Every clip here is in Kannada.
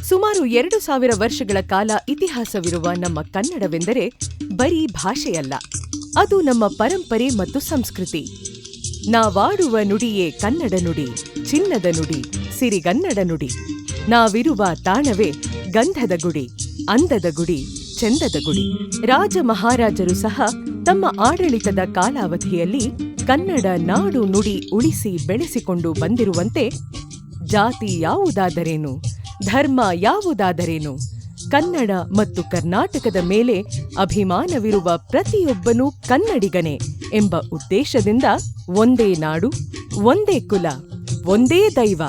ಸುಮಾರು 2000 ವರ್ಷಗಳ ಕಾಲ ಇತಿಹಾಸವಿರುವ ನಮ್ಮ ಕನ್ನಡವೆಂದರೆ ಬರೀ ಭಾಷೆಯಲ್ಲ, ಅದು ನಮ್ಮ ಪರಂಪರೆ ಮತ್ತು ಸಂಸ್ಕೃತಿ. ನಾವಾಡುವ ನುಡಿಯೇ ಕನ್ನಡ ನುಡಿ, ಚಿನ್ನದ ನುಡಿ, ಸಿರಿಗನ್ನಡ ನುಡಿ. ನಾವಿರುವ ತಾಣವೇ ಗಂಧದ ಗುಡಿ, ಅಂದದ ಗುಡಿ, ಚೆಂದದ ಗುಡಿ. ರಾಜ ಮಹಾರಾಜರು ಸಹ ತಮ್ಮ ಆಡಳಿತದ ಕಾಲಾವಧಿಯಲ್ಲಿ ಕನ್ನಡ ನಾಡು ನುಡಿ ಉಳಿಸಿ ಬೆಳೆಸಿಕೊಂಡು ಬಂದಿರುವಂತೆ, ಜಾತಿ ಯಾವುದಾದರೇನು, ಧರ್ಮ ಯಾವುದಾದರೇನು, ಕನ್ನಡ ಮತ್ತು ಕರ್ನಾಟಕದ ಮೇಲೆ ಅಭಿಮಾನವಿರುವ ಪ್ರತಿಯೊಬ್ಬನೂ ಕನ್ನಡಿಗನೇ ಎಂಬ ಉದ್ದೇಶದಿಂದ ಒಂದೇ ನಾಡು, ಒಂದೇ ಕುಲ, ಒಂದೇ ದೈವ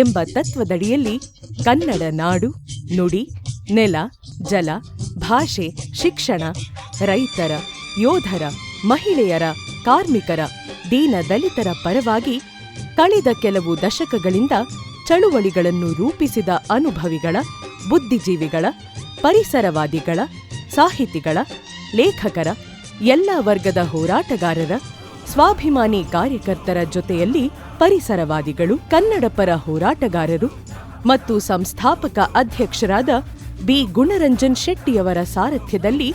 ಎಂಬ ತತ್ವದಡಿಯಲ್ಲಿ ಕನ್ನಡ ನಾಡು, ನುಡಿ, ನೆಲ, ಜಲ, ಭಾಷೆ, ಶಿಕ್ಷಣ, ರೈತರ, ಯೋಧರ, ಮಹಿಳೆಯರ, ಕಾರ್ಮಿಕರ, ದೀನ ದಲಿತರ ಪರವಾಗಿ ಕಳೆದ ಕೆಲವು ದಶಕಗಳಿಂದ ಚಳುವಳಿಗಳನ್ನು ರೂಪಿಸಿದ ಅನುಭವಿಗಳ, ಬುದ್ಧಿಜೀವಿಗಳ, ಪರಿಸರವಾದಿಗಳ, ಸಾಹಿತಿಗಳ, ಲೇಖಕರ, ಎಲ್ಲ ವರ್ಗದ ಹೋರಾಟಗಾರರ, ಸ್ವಾಭಿಮಾನಿ ಕಾರ್ಯಕರ್ತರ ಜೊತೆಯಲ್ಲಿ ಪರಿಸರವಾದಿಗಳು, ಕನ್ನಡಪರ ಹೋರಾಟಗಾರರು ಮತ್ತು ಸಂಸ್ಥಾಪಕ ಅಧ್ಯಕ್ಷರಾದ ಬಿ. ಗುಣರಂಜನ್ ಶೆಟ್ಟಿಯವರ ಸಾರಥ್ಯದಲ್ಲಿ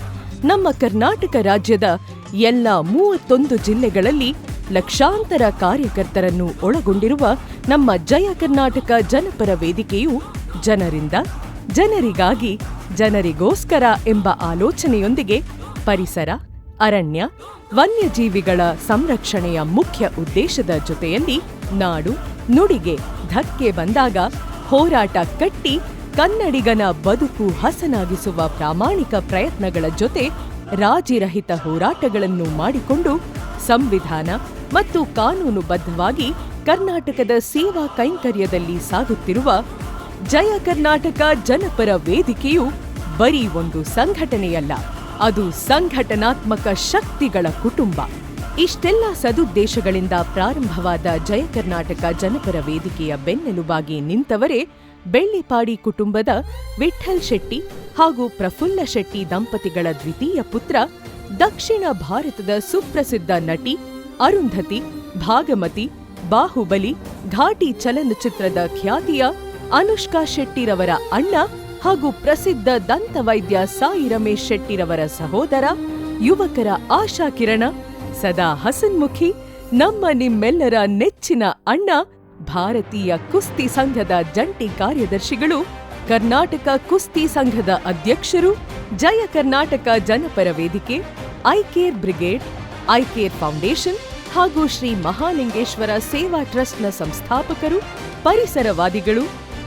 ನಮ್ಮ ಕರ್ನಾಟಕ ರಾಜ್ಯದ ಎಲ್ಲ 31 ಜಿಲ್ಲೆಗಳಲ್ಲಿ ಲಕ್ಷಾಂತರ ಕಾರ್ಯಕರ್ತರನ್ನು ಒಳಗೊಂಡಿರುವ ನಮ್ಮ ಜಯ ಕರ್ನಾಟಕ ಜನಪರ ವೇದಿಕೆಯು ಜನರಿಂದ, ಜನರಿಗಾಗಿ, ಜನರಿಗೋಸ್ಕರ ಎಂಬ ಆಲೋಚನೆಯೊಂದಿಗೆ ಪರಿಸರ, ಅರಣ್ಯ, ವನ್ಯಜೀವಿಗಳ ಸಂರಕ್ಷಣೆಯ ಮುಖ್ಯ ಉದ್ದೇಶದ ಜೊತೆಯಲ್ಲಿ ನಾಡು, ನುಡಿಗೆ ಧಕ್ಕೆ ಬಂದಾಗ ಹೋರಾಟ ಕಟ್ಟಿ ಕನ್ನಡಿಗನ ಬದುಕು ಹಸನಾಗಿಸುವ ಪ್ರಾಮಾಣಿಕ ಪ್ರಯತ್ನಗಳ ಜೊತೆ ರಾಜಿರಹಿತ ಹೋರಾಟಗಳನ್ನು ಮಾಡಿಕೊಂಡು ಸಂವಿಧಾನ ಮತ್ತು ಕಾನೂನುಬದ್ಧವಾಗಿ ಕರ್ನಾಟಕದ ಸೇವಾ ಕೈಂಕರ್ಯದಲ್ಲಿ ಸಾಗುತ್ತಿರುವ ಜಯ ಕರ್ನಾಟಕ ಜನಪರ ವೇದಿಕೆಯು ಬರೀ ಒಂದು ಸಂಘಟನೆಯಲ್ಲ, ಅದು ಸಂಘಟನಾತ್ಮಕ ಶಕ್ತಿಗಳ ಕುಟುಂಬ. ಇಷ್ಟೆಲ್ಲ ಸದುದ್ದೇಶಗಳಿಂದ ಪ್ರಾರಂಭವಾದ ಜಯ ಕರ್ನಾಟಕ ಜನಪರ ವೇದಿಕೆಯ ಬೆನ್ನೆಲುಬಾಗಿ ನಿಂತವರೇ ಬೆಳ್ಳಿಪಾಡಿ ಕುಟುಂಬದ ವಿಠ್ಠಲ್ ಶೆಟ್ಟಿ ಹಾಗೂ ಪ್ರಫುಲ್ಲ ಶೆಟ್ಟಿ ದಂಪತಿಗಳ ದ್ವಿತೀಯ ಪುತ್ರ, ದಕ್ಷಿಣ ಭಾರತದ ಸುಪ್ರಸಿದ್ಧ ನಟಿ, ಅರುಂಧತಿ, ಭಾಗಮತಿ, ಬಾಹುಬಲಿ, ಘಾಟಿ ಚಲನಚಿತ್ರದ ಖ್ಯಾತಿಯ ಅನುಷ್ಕಾ ಶೆಟ್ಟಿರವರ ಅಣ್ಣ ಹಾಗೂ ಪ್ರಸಿದ್ಧ ದಂತವೈದ್ಯ ಸಾಯಿ ರಮೇಶ್ ಶೆಟ್ಟಿರವರ ಸಹೋದರ, ಯುವಕರ ಆಶಾಕಿರಣ, ಸದಾ ಹಸನ್ಮುಖಿ, ನಮ್ಮ ನಿಮ್ಮೆಲ್ಲರ ನೆಚ್ಚಿನ ಅಣ್ಣ, ಭಾರತೀಯ ಕುಸ್ತಿ ಸಂಘದ ಜಂಟಿ ಕಾರ್ಯದರ್ಶಿಗಳು, ಕರ್ನಾಟಕ ಕುಸ್ತಿ ಸಂಘದ ಅಧ್ಯಕ್ಷರು, ಜಯ ಕರ್ನಾಟಕ ಜನಪರ ವೇದಿಕೆ, ಐಕೇರ್ ಬ್ರಿಗೇಡ್, ಐಕೇರ್ ಫೌಂಡೇಶನ್ ಹಾಗೂ ಶ್ರೀ ಮಹಾಲಿಂಗೇಶ್ವರ ಸೇವಾ ಟ್ರಸ್ಟ್ನ ಸಂಸ್ಥಾಪಕರು, ಪರಿಸರವಾದಿಗಳು,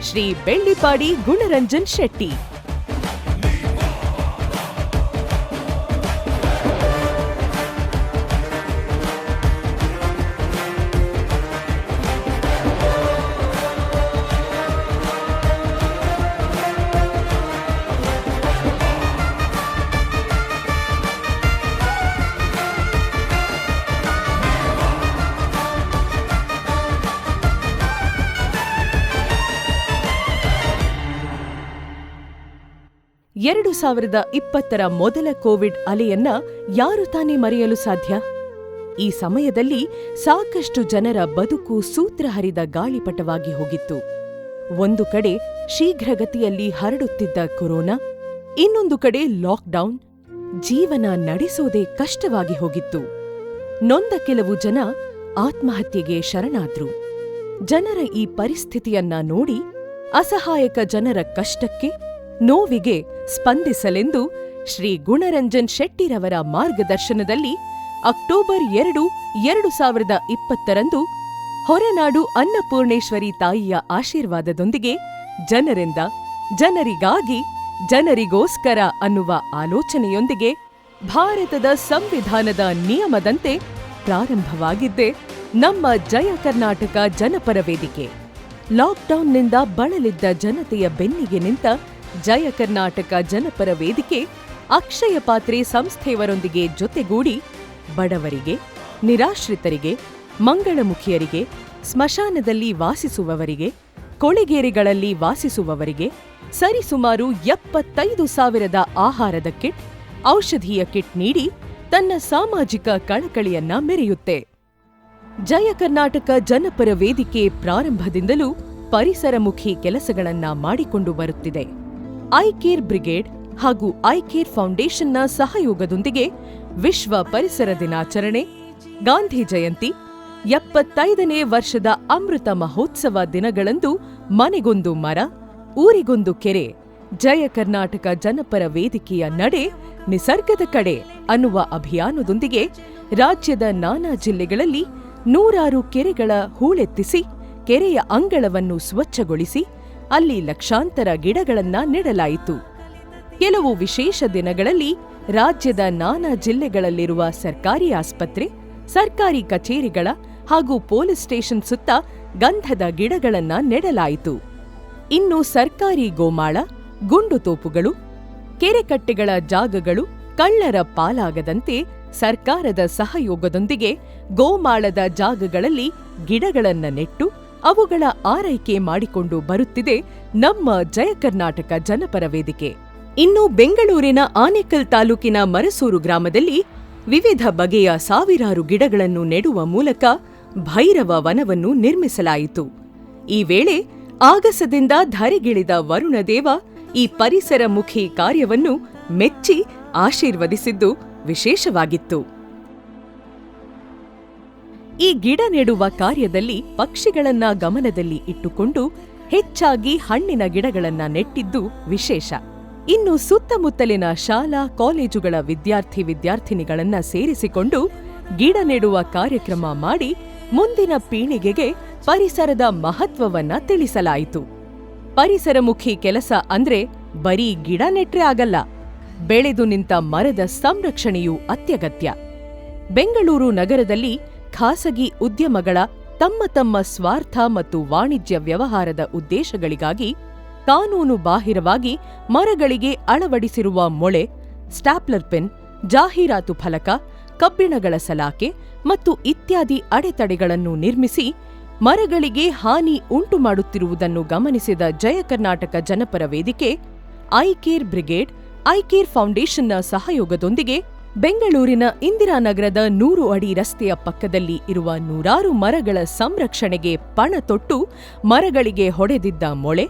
ಶ್ರೀ ಬೆಳ್ಳಿಪಾಡಿ ಗುಣರಂಜನ್ ಶೆಟ್ಟಿ. ಎರಡು 2020 ಮೊದಲ ಕೋವಿಡ್ ಅಲೆಯನ್ನ ಯಾರು ತಾನೇ ಮರೆಯಲು ಸಾಧ್ಯ? ಈ ಸಮಯದಲ್ಲಿ ಸಾಕಷ್ಟು ಜನರ ಬದುಕು ಸೂತ್ರ ಹರಿದ ಗಾಳಿಪಟವಾಗಿ ಹೋಗಿತ್ತು. ಒಂದು ಕಡೆ ಶೀಘ್ರಗತಿಯಲ್ಲಿ ಹರಡುತ್ತಿದ್ದ ಕೊರೋನಾ, ಇನ್ನೊಂದು ಕಡೆ ಲಾಕ್ಡೌನ್, ಜೀವನ ನಡೆಸೋದೇ ಕಷ್ಟವಾಗಿ ಹೋಗಿತ್ತು. ನೊಂದ ಕೆಲವು ಜನ ಆತ್ಮಹತ್ಯೆಗೆ ಶರಣಾದ್ರು. ಜನರ ಈ ಪರಿಸ್ಥಿತಿಯನ್ನ ನೋಡಿ ಅಸಹಾಯಕ ಜನರ ಕಷ್ಟಕ್ಕೆ, ನೋವಿಗೆ ಸ್ಪಂದಿಸಲೆಂದು ಶ್ರೀ ಗುಣರಂಜನ್ ಶೆಟ್ಟಿರವರ ಮಾರ್ಗದರ್ಶನದಲ್ಲಿ ಅಕ್ಟೋಬರ್ 2, 2020 ಹೊರನಾಡು ಅನ್ನಪೂರ್ಣೇಶ್ವರಿ ತಾಯಿಯ ಆಶೀರ್ವಾದದೊಂದಿಗೆ ಜನರಿಂದ, ಜನರಿಗಾಗಿ, ಜನರಿಗೋಸ್ಕರ ಅನ್ನುವ ಆಲೋಚನೆಯೊಂದಿಗೆ ಭಾರತದ ಸಂವಿಧಾನದ ನಿಯಮದಂತೆ ಪ್ರಾರಂಭವಾಗಿದ್ದೇ ನಮ್ಮ ಜಯ ಕರ್ನಾಟಕ ಜನಪರ ವೇದಿಕೆ. ಲಾಕ್ಡೌನ್ನಿಂದ ಬಳಲಿದ್ದ ಜನತೆಯ ಬೆನ್ನಿಗೆ ನಿಂತ ಜಯ ಕರ್ನಾಟಕ ಜನಪರ ವೇದಿಕೆ ಅಕ್ಷಯ ಪಾತ್ರೆ ಸಂಸ್ಥೆಯವರೊಂದಿಗೆ ಜೊತೆಗೂಡಿ ಬಡವರಿಗೆ, ನಿರಾಶ್ರಿತರಿಗೆ, ಮಂಗಳಮುಖಿಯರಿಗೆ, ಸ್ಮಶಾನದಲ್ಲಿ ವಾಸಿಸುವವರಿಗೆ, ಕೊಳೆಗೇರಿಗಳಲ್ಲಿ ವಾಸಿಸುವವರಿಗೆ ಸರಿಸುಮಾರು 75,000 ಆಹಾರದ ಕಿಟ್, ಔಷಧೀಯ ಕಿಟ್ ನೀಡಿ ತನ್ನ ಸಾಮಾಜಿಕ ಕಳಕಳಿಯನ್ನ ಮೆರೆಯುತ್ತೆ. ಜಯ ಕರ್ನಾಟಕ ಜನಪರ ವೇದಿಕೆ ಪ್ರಾರಂಭದಿಂದಲೂ ಪರಿಸರಮುಖಿ ಕೆಲಸಗಳನ್ನ ಮಾಡಿಕೊಂಡು ಬರುತ್ತಿದೆ. ಐಕೇರ್ ಬ್ರಿಗೇಡ್ ಹಾಗೂ ಐಕೇರ್ ಫೌಂಡೇಶನ್ನ ಸಹಯೋಗದೊಂದಿಗೆ ವಿಶ್ವ ಪರಿಸರ ದಿನಾಚರಣೆ, ಗಾಂಧಿ ಜಯಂತಿ, 75ನೇ ವರ್ಷದ ಅಮೃತ ಮಹೋತ್ಸವ ದಿನಗಳಂದು ಮನೆಗೊಂದು ಮರ, ಊರಿಗೊಂದು ಕೆರೆ, ಜಯ ಕರ್ನಾಟಕ ಜನಪರ ವೇದಿಕೆಯ ನಡೆ ನಿಸರ್ಗದ ಕಡೆ ಅನ್ನುವ ಅಭಿಯಾನದೊಂದಿಗೆ ರಾಜ್ಯದ ನಾನಾ ಜಿಲ್ಲೆಗಳಲ್ಲಿ 100 ಕೆರೆಗಳ ಹೂಳೆತ್ತಿಸಿ ಕೆರೆಯ ಅಂಗಳವನ್ನು ಸ್ವಚ್ಛಗೊಳಿಸಿ ಅಲ್ಲಿ ಲಕ್ಷಾಂತರ ಗಿಡಗಳನ್ನ ನೆಡಲಾಯಿತು. ಕೆಲವು ವಿಶೇಷ ದಿನಗಳಲ್ಲಿ ರಾಜ್ಯದ ನಾನಾ ಜಿಲ್ಲೆಗಳಲ್ಲಿರುವ ಸರ್ಕಾರಿ ಆಸ್ಪತ್ರೆ, ಸರ್ಕಾರಿ ಕಚೇರಿಗಳ ಹಾಗೂ ಪೊಲೀಸ್ ಸ್ಟೇಷನ್ ಸುತ್ತ ಗಂಧದ ಗಿಡಗಳನ್ನ ನೆಡಲಾಯಿತು. ಇನ್ನು ಸರ್ಕಾರಿ ಗೋಮಾಳ, ಗುಂಡುತೋಪುಗಳು, ಕೆರೆಕಟ್ಟೆಗಳ ಜಾಗಗಳು ಕಳ್ಳರ ಪಾಲಾಗದಂತೆ ಸರ್ಕಾರದ ಸಹಯೋಗದೊಂದಿಗೆ ಗೋಮಾಳದ ಜಾಗಗಳಲ್ಲಿ ಗಿಡಗಳನ್ನ ನೆಟ್ಟು ಅವುಗಳ ಆರೈಕೆ ಮಾಡಿಕೊಂಡು ಬರುತ್ತಿದೆ ನಮ್ಮ ಜಯ ಕರ್ನಾಟಕ ಜನಪರ ವೇದಿಕೆ. ಇನ್ನು ಬೆಂಗಳೂರಿನ ಆನೇಕಲ್ ತಾಲೂಕಿನ ಮರಸೂರು ಗ್ರಾಮದಲ್ಲಿ ವಿವಿಧ ಬಗೆಯ ಸಾವಿರಾರು ಗಿಡಗಳನ್ನು ನೆಡುವ ಮೂಲಕ ಭೈರವ ವನವನ್ನು ನಿರ್ಮಿಸಲಾಯಿತು. ಈ ವೇಳೆ ಆಗಸದಿಂದ ಧರೆಗಿಳಿದ ವರುಣದೇವ ಈ ಪರಿಸರಮುಖಿ ಕಾರ್ಯವನ್ನು ಮೆಚ್ಚಿ ಆಶೀರ್ವದಿಸಿದ್ದು ವಿಶೇಷವಾಗಿತ್ತು. ಈ ಗಿಡ ನೆಡುವ ಕಾರ್ಯದಲ್ಲಿ ಪಕ್ಷಿಗಳನ್ನ ಗಮನದಲ್ಲಿ ಇಟ್ಟುಕೊಂಡು ಹೆಚ್ಚಾಗಿ ಹಣ್ಣಿನ ಗಿಡಗಳನ್ನ ನೆಟ್ಟಿದ್ದು ವಿಶೇಷ. ಇನ್ನು ಸುತ್ತಮುತ್ತಲಿನ ಶಾಲಾ ಕಾಲೇಜುಗಳ ವಿದ್ಯಾರ್ಥಿನಿಗಳನ್ನ ಸೇರಿಸಿಕೊಂಡು ಗಿಡ ನೆಡುವ ಕಾರ್ಯಕ್ರಮ ಮಾಡಿ ಮುಂದಿನ ಪೀಳಿಗೆಗೆ ಪರಿಸರದ ಮಹತ್ವವನ್ನ ತಿಳಿಸಲಾಯಿತು. ಪರಿಸರಮುಖಿ ಕೆಲಸ ಅಂದ್ರೆ ಬರೀ ಗಿಡ ನೆಟ್ರೆ ಆಗಲ್ಲ, ಬೆಳೆದು ನಿಂತ ಮರದ ಸಂರಕ್ಷಣೆಯೂ ಅತ್ಯಗತ್ಯ. ಬೆಂಗಳೂರು ನಗರದಲ್ಲಿ ಖಾಸಗಿ ಉದ್ಯಮಗಳ ತಮ್ಮ ಸ್ವಾರ್ಥ ಮತ್ತು ವಾಣಿಜ್ಯ ವ್ಯವಹಾರದ ಉದ್ದೇಶಗಳಿಗಾಗಿ ಕಾನೂನು ಬಾಹಿರವಾಗಿ ಮರಗಳಿಗೆ ಅಳವಡಿಸಿರುವ ಮೊಳೆ, ಸ್ಟಾಪ್ಲರ್ ಪೆನ್, ಜಾಹೀರಾತು ಫಲಕ, ಕಬ್ಬಿಣಗಳ ಸಲಾಕೆ ಮತ್ತು ಇತ್ಯಾದಿ ಅಡೆತಡೆಗಳನ್ನು ನಿರ್ಮಿಸಿ ಮರಗಳಿಗೆ ಹಾನಿ ಉಂಟು ಮಾಡುತ್ತಿರುವುದನ್ನು ಗಮನಿಸಿದ ಜಯ ಕರ್ನಾಟಕ ಜನಪರ ವೇದಿಕೆ, ಐಕೇರ್ ಬ್ರಿಗೇಡ್, ಐಕೇರ್ ಫೌಂಡೇಶನ್ನ ಸಹಯೋಗದೊಂದಿಗೆ ಬೆಂಗಳೂರಿನ ಇಂದಿರಾನಗರದ 100 ಅಡಿ ರಸ್ತೆಯ ಪಕ್ಕದಲ್ಲಿ ಇರುವ 100 ಮರಗಳ ಸಂರಕ್ಷಣೆಗೆ ಪಣ ತೊಟ್ಟು ಮರಗಳಿಗೆ ಹೊಡೆದಿದ್ದ ಮೊಳೆ,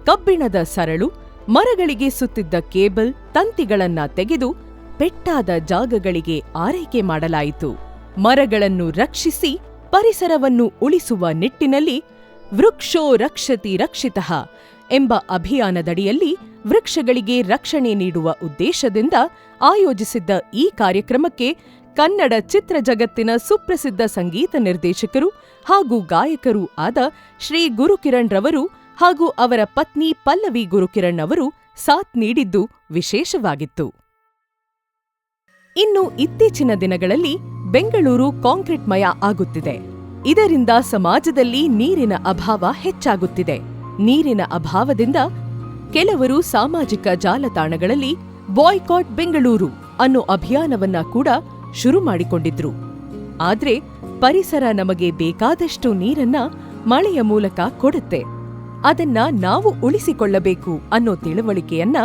ಕಬ್ಬಿಣದ ಸರಳು, ಮರಗಳಿಗೆ ಸುತ್ತಿದ್ದ ಕೇಬಲ್, ತಂತಿಗಳನ್ನ ತೆಗೆದು ಪೆಟ್ಟಾದ ಜಾಗಗಳಿಗೆ ಆರೈಕೆ ಮಾಡಲಾಯಿತು. ಮರಗಳನ್ನು ರಕ್ಷಿಸಿ ಪರಿಸರವನ್ನು ಉಳಿಸುವ ನಿಟ್ಟಿನಲ್ಲಿ ವೃಕ್ಷೋ ರಕ್ಷತಿ ರಕ್ಷಿತಃ ಎಂಬ ಅಭಿಯಾನದಡಿಯಲ್ಲಿ ವೃಕ್ಷಗಳಿಗೆ ರಕ್ಷಣೆ ನೀಡುವ ಉದ್ದೇಶದಿಂದ ಆಯೋಜಿಸಿದ್ದ ಈ ಕಾರ್ಯಕ್ರಮಕ್ಕೆ ಕನ್ನಡ ಚಿತ್ರ ಜಗತ್ತಿನ ಸುಪ್ರಸಿದ್ಧ ಸಂಗೀತ ನಿರ್ದೇಶಕರು ಹಾಗೂ ಗಾಯಕರೂ ಆದ ಶ್ರೀ ಗುರುಕಿರಣ್ ರವರು ಹಾಗೂ ಅವರ ಪತ್ನಿ ಪಲ್ಲವಿ ಗುರುಕಿರಣ್ ಅವರು ಸಾಥ್ ನೀಡಿದ್ದು ವಿಶೇಷವಾಗಿತ್ತು. ಇನ್ನು ಇತ್ತೀಚಿನ ದಿನಗಳಲ್ಲಿ ಬೆಂಗಳೂರು ಕಾಂಕ್ರೀಟ್ಮಯ ಆಗುತ್ತಿದೆ. ಇದರಿಂದ ಸಮಾಜದಲ್ಲಿ ನೀರಿನ ಅಭಾವ ಹೆಚ್ಚಾಗುತ್ತಿದೆ. ನೀರಿನ ಅಭಾವದಿಂದ ಕೆಲವರು ಸಾಮಾಜಿಕ ಜಾಲತಾಣಗಳಲ್ಲಿ ಬಾಯ್ಕಾಟ್ ಬೆಂಗಳೂರು ಅನ್ನೋ ಅಭಿಯಾನವನ್ನ ಕೂಡ ಶುರು ಮಾಡಿಕೊಂಡಿದ್ರು. ಆದ್ರೆ ಪರಿಸರ ನಮಗೆ ಬೇಕಾದಷ್ಟು ನೀರನ್ನ ಮಳೆಯ ಮೂಲಕ ಕೊಡುತ್ತೆ. ಅದನ್ನ ನಾವು ಉಳಿಸಿಕೊಳ್ಳಬೇಕು ಅನ್ನೋ ತಿಳುವಳಿಕೆಯನ್ನ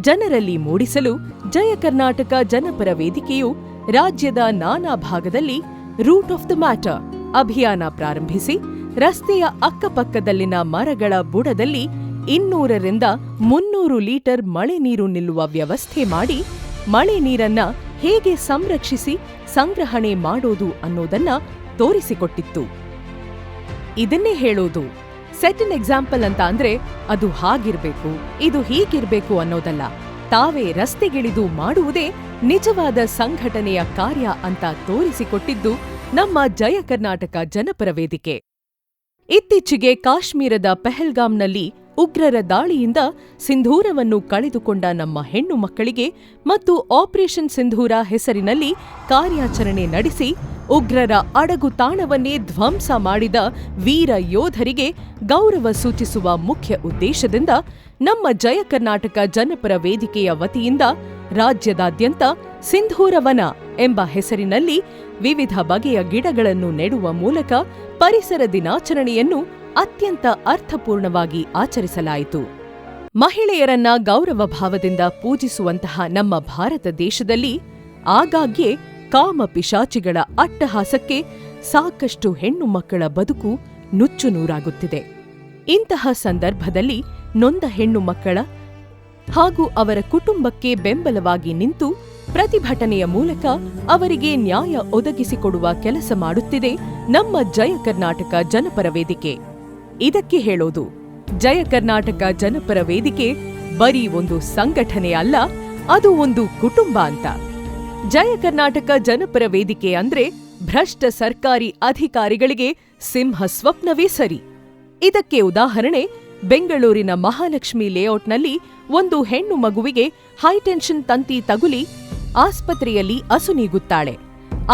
ಜನರಲ್ಲಿ ಮೂಡಿಸಲು ಜಯ ಕರ್ನಾಟಕ ಜನಪರ ವೇದಿಕೆಯು ರಾಜ್ಯದ ನಾನಾ ಭಾಗದಲ್ಲಿ ರೂಟ್ ಆಫ್ ದ ಮ್ಯಾಟರ್ ಅಭಿಯಾನ ಪ್ರಾರಂಭಿಸಿ ರಸ್ತೆಯ ಅಕ್ಕಪಕ್ಕದಲ್ಲಿನ ಮರಗಳ ಬುಡದಲ್ಲಿ 200ರಿಂದ 300 ಲೀಟರ್ ಮಳೆ ನೀರು ನಿಲ್ಲುವ ವ್ಯವಸ್ಥೆ ಮಾಡಿ ಮಳೆ ನೀರನ್ನ ಹೇಗೆ ಸಂರಕ್ಷಿಸಿ ಸಂಗ್ರಹಣೆ ಮಾಡೋದು ಅನ್ನೋದನ್ನ ತೋರಿಸಿಕೊಟ್ಟಿತ್ತು. ಇದನ್ನೇ ಹೇಳೋದು. ಸೆಟ್ ಅನ್ ಎಕ್ಸಾಂಪಲ್ ಅಂತ ಅಂದ್ರೆ ಅದು ಹಾಗಿರ್ಬೇಕು, ಇದು ಹೀಗಿರ್ಬೇಕು ಅನ್ನೋದಲ್ಲ. ತಾವೇ ರಸ್ತೆಗಿಳಿದು ಮಾಡುವುದೇ ನಿಜವಾದ ಸಂಘಟನೆಯ ಕಾರ್ಯ ಅಂತ ತೋರಿಸಿಕೊಟ್ಟಿದ್ದು ನಮ್ಮ ಜಯ ಕರ್ನಾಟಕ ಜನಪರ ವೇದಿಕೆ. ಇತ್ತೀಚೆಗೆ ಕಾಶ್ಮೀರದ ಪೆಹಲ್ಗಾಂನಲ್ಲಿ ಉಗ್ರರ ದಾಳಿಯಿಂದ ಸಿಂಧೂರವನ್ನು ಕಳೆದುಕೊಂಡ ನಮ್ಮ ಹೆಣ್ಣು ಮಕ್ಕಳಿಗೆ ಮತ್ತು ಆಪರೇಷನ್ ಸಿಂಧೂರ ಹೆಸರಿನಲ್ಲಿ ಕಾರ್ಯಾಚರಣೆ ನಡೆಸಿ ಉಗ್ರರ ಅಡಗು ತಾಣವನ್ನೇ ಧ್ವಂಸ ಮಾಡಿದ ವೀರ ಯೋಧರಿಗೆ ಗೌರವ ಸೂಚಿಸುವ ಮುಖ್ಯ ಉದ್ದೇಶದಿಂದ ನಮ್ಮ ಜಯ ಕರ್ನಾಟಕ ಜನಪರ ವೇದಿಕೆಯ ವತಿಯಿಂದ ರಾಜ್ಯದಾದ್ಯಂತ ಸಿಂಧೂರವನ ಎಂಬ ಹೆಸರಿನಲ್ಲಿ ವಿವಿಧ ಬಗೆಯ ಗಿಡಗಳನ್ನು ನೆಡುವ ಮೂಲಕ ಪರಿಸರ ದಿನಾಚರಣೆಯನ್ನು ಅತ್ಯಂತ ಅರ್ಥಪೂರ್ಣವಾಗಿ ಆಚರಿಸಲಾಯಿತು. ಮಹಿಳೆಯರನ್ನ ಗೌರವ ಭಾವದಿಂದ ಪೂಜಿಸುವಂತಹ ನಮ್ಮ ಭಾರತ ದೇಶದಲ್ಲಿ ಆಗಾಗ್ಗೆ ಕಾಮ ಪಿಶಾಚಿಗಳ ಅಟ್ಟಹಾಸಕ್ಕೆ ಸಾಕಷ್ಟು ಹೆಣ್ಣು ಮಕ್ಕಳ ಬದುಕು ನುಚ್ಚುನೂರಾಗುತ್ತಿದೆ. ಇಂತಹ ಸಂದರ್ಭದಲ್ಲಿ ನೊಂದ ಹೆಣ್ಣು ಮಕ್ಕಳ ಹಾಗೂ ಅವರ ಕುಟುಂಬಕ್ಕೆ ಬೆಂಬಲವಾಗಿ ನಿಂತು ಪ್ರತಿಭಟನೆಯ ಮೂಲಕ ಅವರಿಗೆ ನ್ಯಾಯ ಒದಗಿಸಿಕೊಡುವ ಕೆಲಸ ಮಾಡುತ್ತಿದೆ ನಮ್ಮ ಜಯ ಕರ್ನಾಟಕ ಜನಪರ ವೇದಿಕೆ. ಇದಕ್ಕೆ ಹೇಳೋದು, ಜಯ ಕರ್ನಾಟಕ ಜನಪರ ವೇದಿಕೆ ಬರೀ ಒಂದು ಸಂಘಟನೆ ಅಲ್ಲ, ಅದು ಒಂದು ಕುಟುಂಬ ಅಂತ. ಜಯ ಕರ್ನಾಟಕ ಜನಪರ ವೇದಿಕೆ ಅಂದ್ರೆ ಭ್ರಷ್ಟ ಸರ್ಕಾರಿ ಅಧಿಕಾರಿಗಳಿಗೆ ಸಿಂಹ ಸ್ವಪ್ನವೇ ಸರಿ. ಇದಕ್ಕೆ ಉದಾಹರಣೆ, ಬೆಂಗಳೂರಿನ ಮಹಾಲಕ್ಷ್ಮಿ ಲೇಔಟ್ನಲ್ಲಿ ಒಂದು ಹೆಣ್ಣು ಮಗುವಿಗೆ ಹೈಟೆನ್ಷನ್ ತಂತಿ ತಗುಲಿ ಆಸ್ಪತ್ರೆಯಲ್ಲಿ ಅಸುನೀಗುತ್ತಾಳೆ.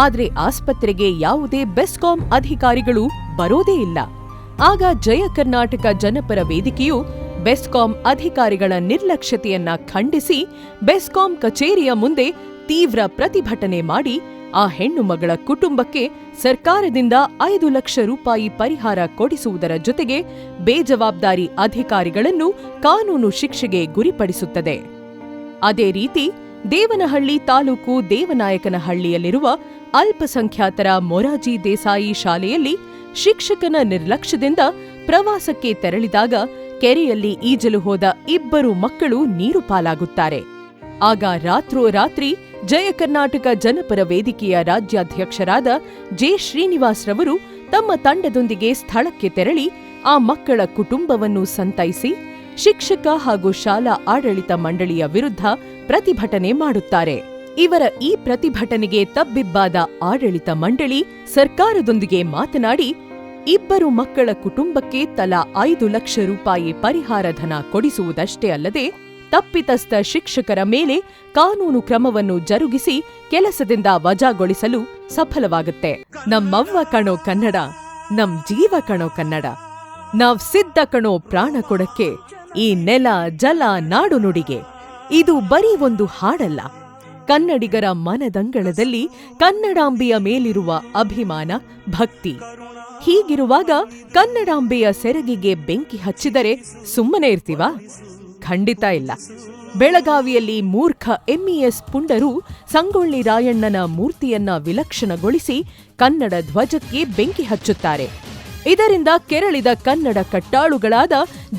ಆದ್ರೆ ಆಸ್ಪತ್ರೆಗೆ ಯಾವುದೇ ಬೆಸ್ಕಾಂ ಅಧಿಕಾರಿಗಳು ಬರೋದೇ ಇಲ್ಲ. ಆಗ ಜಯ ಕರ್ನಾಟಕ ಜನಪರ ವೇದಿಕೆಯು ಬೆಸ್ಕಾಂ ಅಧಿಕಾರಿಗಳ ನಿರ್ಲಕ್ಷ್ಯತೆಯನ್ನ ಖಂಡಿಸಿ ಬೆಸ್ಕಾಂ ಕಚೇರಿಯ ಮುಂದೆ ತೀವ್ರ ಪ್ರತಿಭಟನೆ ಮಾಡಿ ಆ ಹೆಣ್ಣು ಮಗಳ ಕುಟುಂಬಕ್ಕೆ ಸರ್ಕಾರದಿಂದ 5 ಲಕ್ಷ ರೂಪಾಯಿ ಪರಿಹಾರ ಕೊಡಿಸುವುದರ ಜೊತೆಗೆ ಬೇಜವಾಬ್ದಾರಿ ಅಧಿಕಾರಿಗಳನ್ನು ಕಾನೂನು ಶಿಕ್ಷೆಗೆ ಗುರಿಪಡಿಸುತ್ತದೆ. ಅದೇ ರೀತಿ ದೇವನಹಳ್ಳಿ ತಾಲೂಕು ದೇವನಾಯಕನಹಳ್ಳಿಯಲ್ಲಿರುವ ಅಲ್ಪಸಂಖ್ಯಾತರ ಮೊರಾರ್ಜಿ ದೇಸಾಯಿ ಶಾಲೆಯಲ್ಲಿ ಶಿಕ್ಷಕನ ನಿರ್ಲಕ್ಷ್ಯದಿಂದ ಪ್ರವಾಸಕ್ಕೆ ತೆರಳಿದಾಗ ಕೆರೆಯಲ್ಲಿ ಈಜಲು ಹೋದ 2 ಮಕ್ಕಳು ನೀರು ಪಾಲಾಗುತ್ತಾರೆ. ಆಗ ರಾತ್ರೋರಾತ್ರಿ ಜಯ ಕರ್ನಾಟಕ ಜನಪರ ವೇದಿಕೆಯ ರಾಜ್ಯಾಧ್ಯಕ್ಷರಾದ ಜೆ. ಶ್ರೀನಿವಾಸ್ ರವರು ತಮ್ಮ ತಂಡದೊಂದಿಗೆ ಸ್ಥಳಕ್ಕೆ ತೆರಳಿ ಆ ಮಕ್ಕಳ ಕುಟುಂಬವನ್ನು ಸಂತೈಸಿ ಶಿಕ್ಷಕ ಹಾಗೂ ಶಾಲಾ ಆಡಳಿತ ಮಂಡಳಿಯ ವಿರುದ್ಧ ಪ್ರತಿಭಟನೆ ಮಾಡುತ್ತಾರೆ. ಇವರ ಈ ಪ್ರತಿಭಟನೆಗೆ ತಬ್ಬಿಬ್ಬಾದ ಆಡಳಿತ ಮಂಡಳಿ ಸರ್ಕಾರದೊಂದಿಗೆ ಮಾತನಾಡಿ 2 ಮಕ್ಕಳ ಕುಟುಂಬಕ್ಕೆ ತಲಾ 5 ಲಕ್ಷ ರೂಪಾಯಿ ಪರಿಹಾರ ಧನ ಕೊಡಿಸುವುದಷ್ಟೇ ಅಲ್ಲದೆ ತಪ್ಪಿತಸ್ಥ ಶಿಕ್ಷಕರ ಮೇಲೆ ಕಾನೂನು ಕ್ರಮವನ್ನು ಜರುಗಿಸಿ ಕೆಲಸದಿಂದ ವಜಾಗೊಳಿಸಲು ಸಫಲವಾಗುತ್ತೆ. ನಮ್ಮವ್ವ ಕಣೋ ಕನ್ನಡ, ನಮ್ ಜೀವ ಕಣೋ ಕನ್ನಡ, ನಾವ್ ಸಿದ್ಧ ಕಣೋ ಪ್ರಾಣ ಕೊಡಕ್ಕೆ ಈ ನೆಲ ಜಲ ನಾಡು ನುಡಿಗೆ. ಇದು ಬರೀ ಒಂದು ಹಾಡಲ್ಲ, ಕನ್ನಡಿಗರ ಮನದಂಗಳದಲ್ಲಿ ಕನ್ನಡಾಂಬೆಯ ಮೇಲಿರುವ ಅಭಿಮಾನ, ಭಕ್ತಿ. ಹೀಗಿರುವಾಗ ಕನ್ನಡಾಂಬೆಯ ಸೆರಗಿಗೆ ಬೆಂಕಿ ಹಚ್ಚಿದರೆ ಸುಮ್ಮನೆ ಇರ್ತೀವಾ? ಖಂಡಿತ ಇಲ್ಲ. ಬೆಳಗಾವಿಯಲ್ಲಿ ಮೂರ್ಖ ಎಂಇಎಸ್ ಪುಂಡರು ಸಂಗೊಳ್ಳಿ ರಾಯಣ್ಣನ ಮೂರ್ತಿಯನ್ನ ವಿಲಕ್ಷಣಗೊಳಿಸಿ ಕನ್ನಡ ಧ್ವಜಕ್ಕೆ ಬೆಂಕಿ ಹಚ್ಚುತ್ತಾರೆ. ಇದರಿಂದ ಕೆರಳಿದ ಕನ್ನಡ ಕಟ್ಟಾಳುಗಳಾದ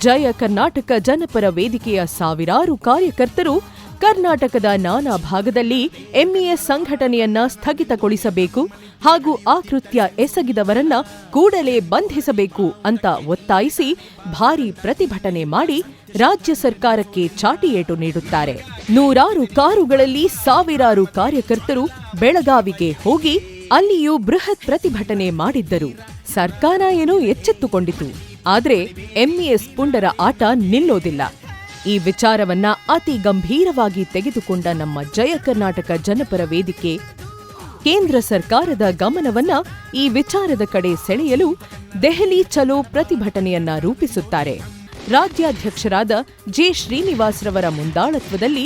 ಜಯ ಕರ್ನಾಟಕ ಜನಪರ ವೇದಿಕೆಯ ಸಾವಿರಾರು ಕಾರ್ಯಕರ್ತರು ಕರ್ನಾಟಕದ ನಾನಾ ಭಾಗದಲ್ಲಿ ಎಂಇಎಸ್ ಸಂಘಟನೆಯನ್ನ ಸ್ಥಗಿತಗೊಳಿಸಬೇಕು ಹಾಗೂ ಆ ಕೃತ್ಯ ಎಸಗಿದವರನ್ನ ಕೂಡಲೇ ಬಂಧಿಸಬೇಕು ಅಂತ ಒತ್ತಾಯಿಸಿ ಭಾರೀ ಪ್ರತಿಭಟನೆ ಮಾಡಿ ರಾಜ್ಯ ಸರ್ಕಾರಕ್ಕೆ ಚಾಟಿಯೇಟು ನೀಡುತ್ತಾರೆ. ನೂರಾರು ಕಾರುಗಳಲ್ಲಿ ಸಾವಿರಾರು ಕಾರ್ಯಕರ್ತರು ಬೆಳಗಾವಿಗೆ ಹೋಗಿ ಅಲ್ಲಿಯೂ ಬೃಹತ್ ಪ್ರತಿಭಟನೆ ಮಾಡಿದ್ದರು. ಸರ್ಕಾರ ಏನೋ ಎಚ್ಚೆತ್ತುಕೊಂಡಿತು, ಆದ್ರೆ ಎಂಇಎಸ್ ಪುಂಡರ ಆಟ ನಿಲ್ಲೋದಿಲ್ಲ. ಈ ವಿಚಾರವನ್ನ ಅತಿ ಗಂಭೀರವಾಗಿ ತೆಗೆದುಕೊಂಡ ನಮ್ಮ ಜಯ ಕರ್ನಾಟಕ ಜನಪರ ವೇದಿಕೆ ಕೇಂದ್ರ ಸರ್ಕಾರದ ಗಮನವನ್ನ ಈ ವಿಚಾರದ ಕಡೆ ಸೆಳೆಯಲು ದೆಹಲಿ ಚಲೋ ಪ್ರತಿಭಟನೆಯನ್ನ ರೂಪಿಸುತ್ತಾರೆ. ರಾಜ್ಯಾಧ್ಯಕ್ಷರಾದ ಜೆ. ಶ್ರೀನಿವಾಸ್ ರವರ ಮುಂದಾಳತ್ವದಲ್ಲಿ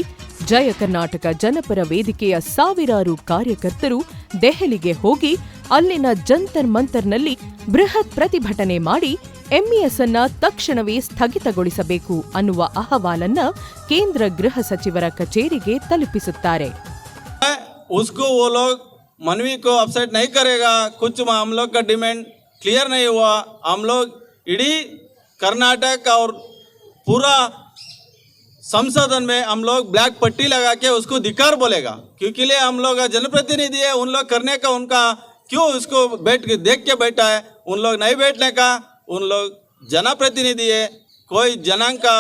ಜಯ ಕರ್ನಾಟಕ ಜನಪರ ವೇದಿಕೆಯ ಸಾವಿರಾರು ಕಾರ್ಯಕರ್ತರು ದೆಹಲಿಗೆ ಹೋಗಿ ಅಲ್ಲಿನ ಜಂತರ್ ಮಂತರ್ನಲ್ಲಿ ಬೃಹತ್ ಪ್ರತಿಭಟನೆ ಮಾಡಿ ಎಂಇಎಸ್ ಅನ್ನ ತಕ್ಷಣವೇ ಸ್ಥಗಿತಗೊಳಿಸಬೇಕು ಅನ್ನುವ ಅಹವಾಲನ್ನ ಕೇಂದ್ರ ಗೃಹ ಸಚಿವರ ಕಚೇರಿಗೆ ತಲುಪಿಸುತ್ತಾರೆ. उसको वो लोग मनवी को अपसेट नहीं करेगा, कुछ हम लोग का डिमांड क्लियर नहीं हुआ, हम लोग इडी कर्नाटक और पूरा संसदन में हम लोग ब्लैक पट्टी लगा के उसको धिक्कार बोलेगा, क्योंकि लिए हम लोग जनप्रतिनिधि है, उन लोग करने का उनका क्यों उसको देख के बैठा है, उन लोग नहीं बैठने का, उन लोग जनप्रतिनिधि है, कोई जनांग का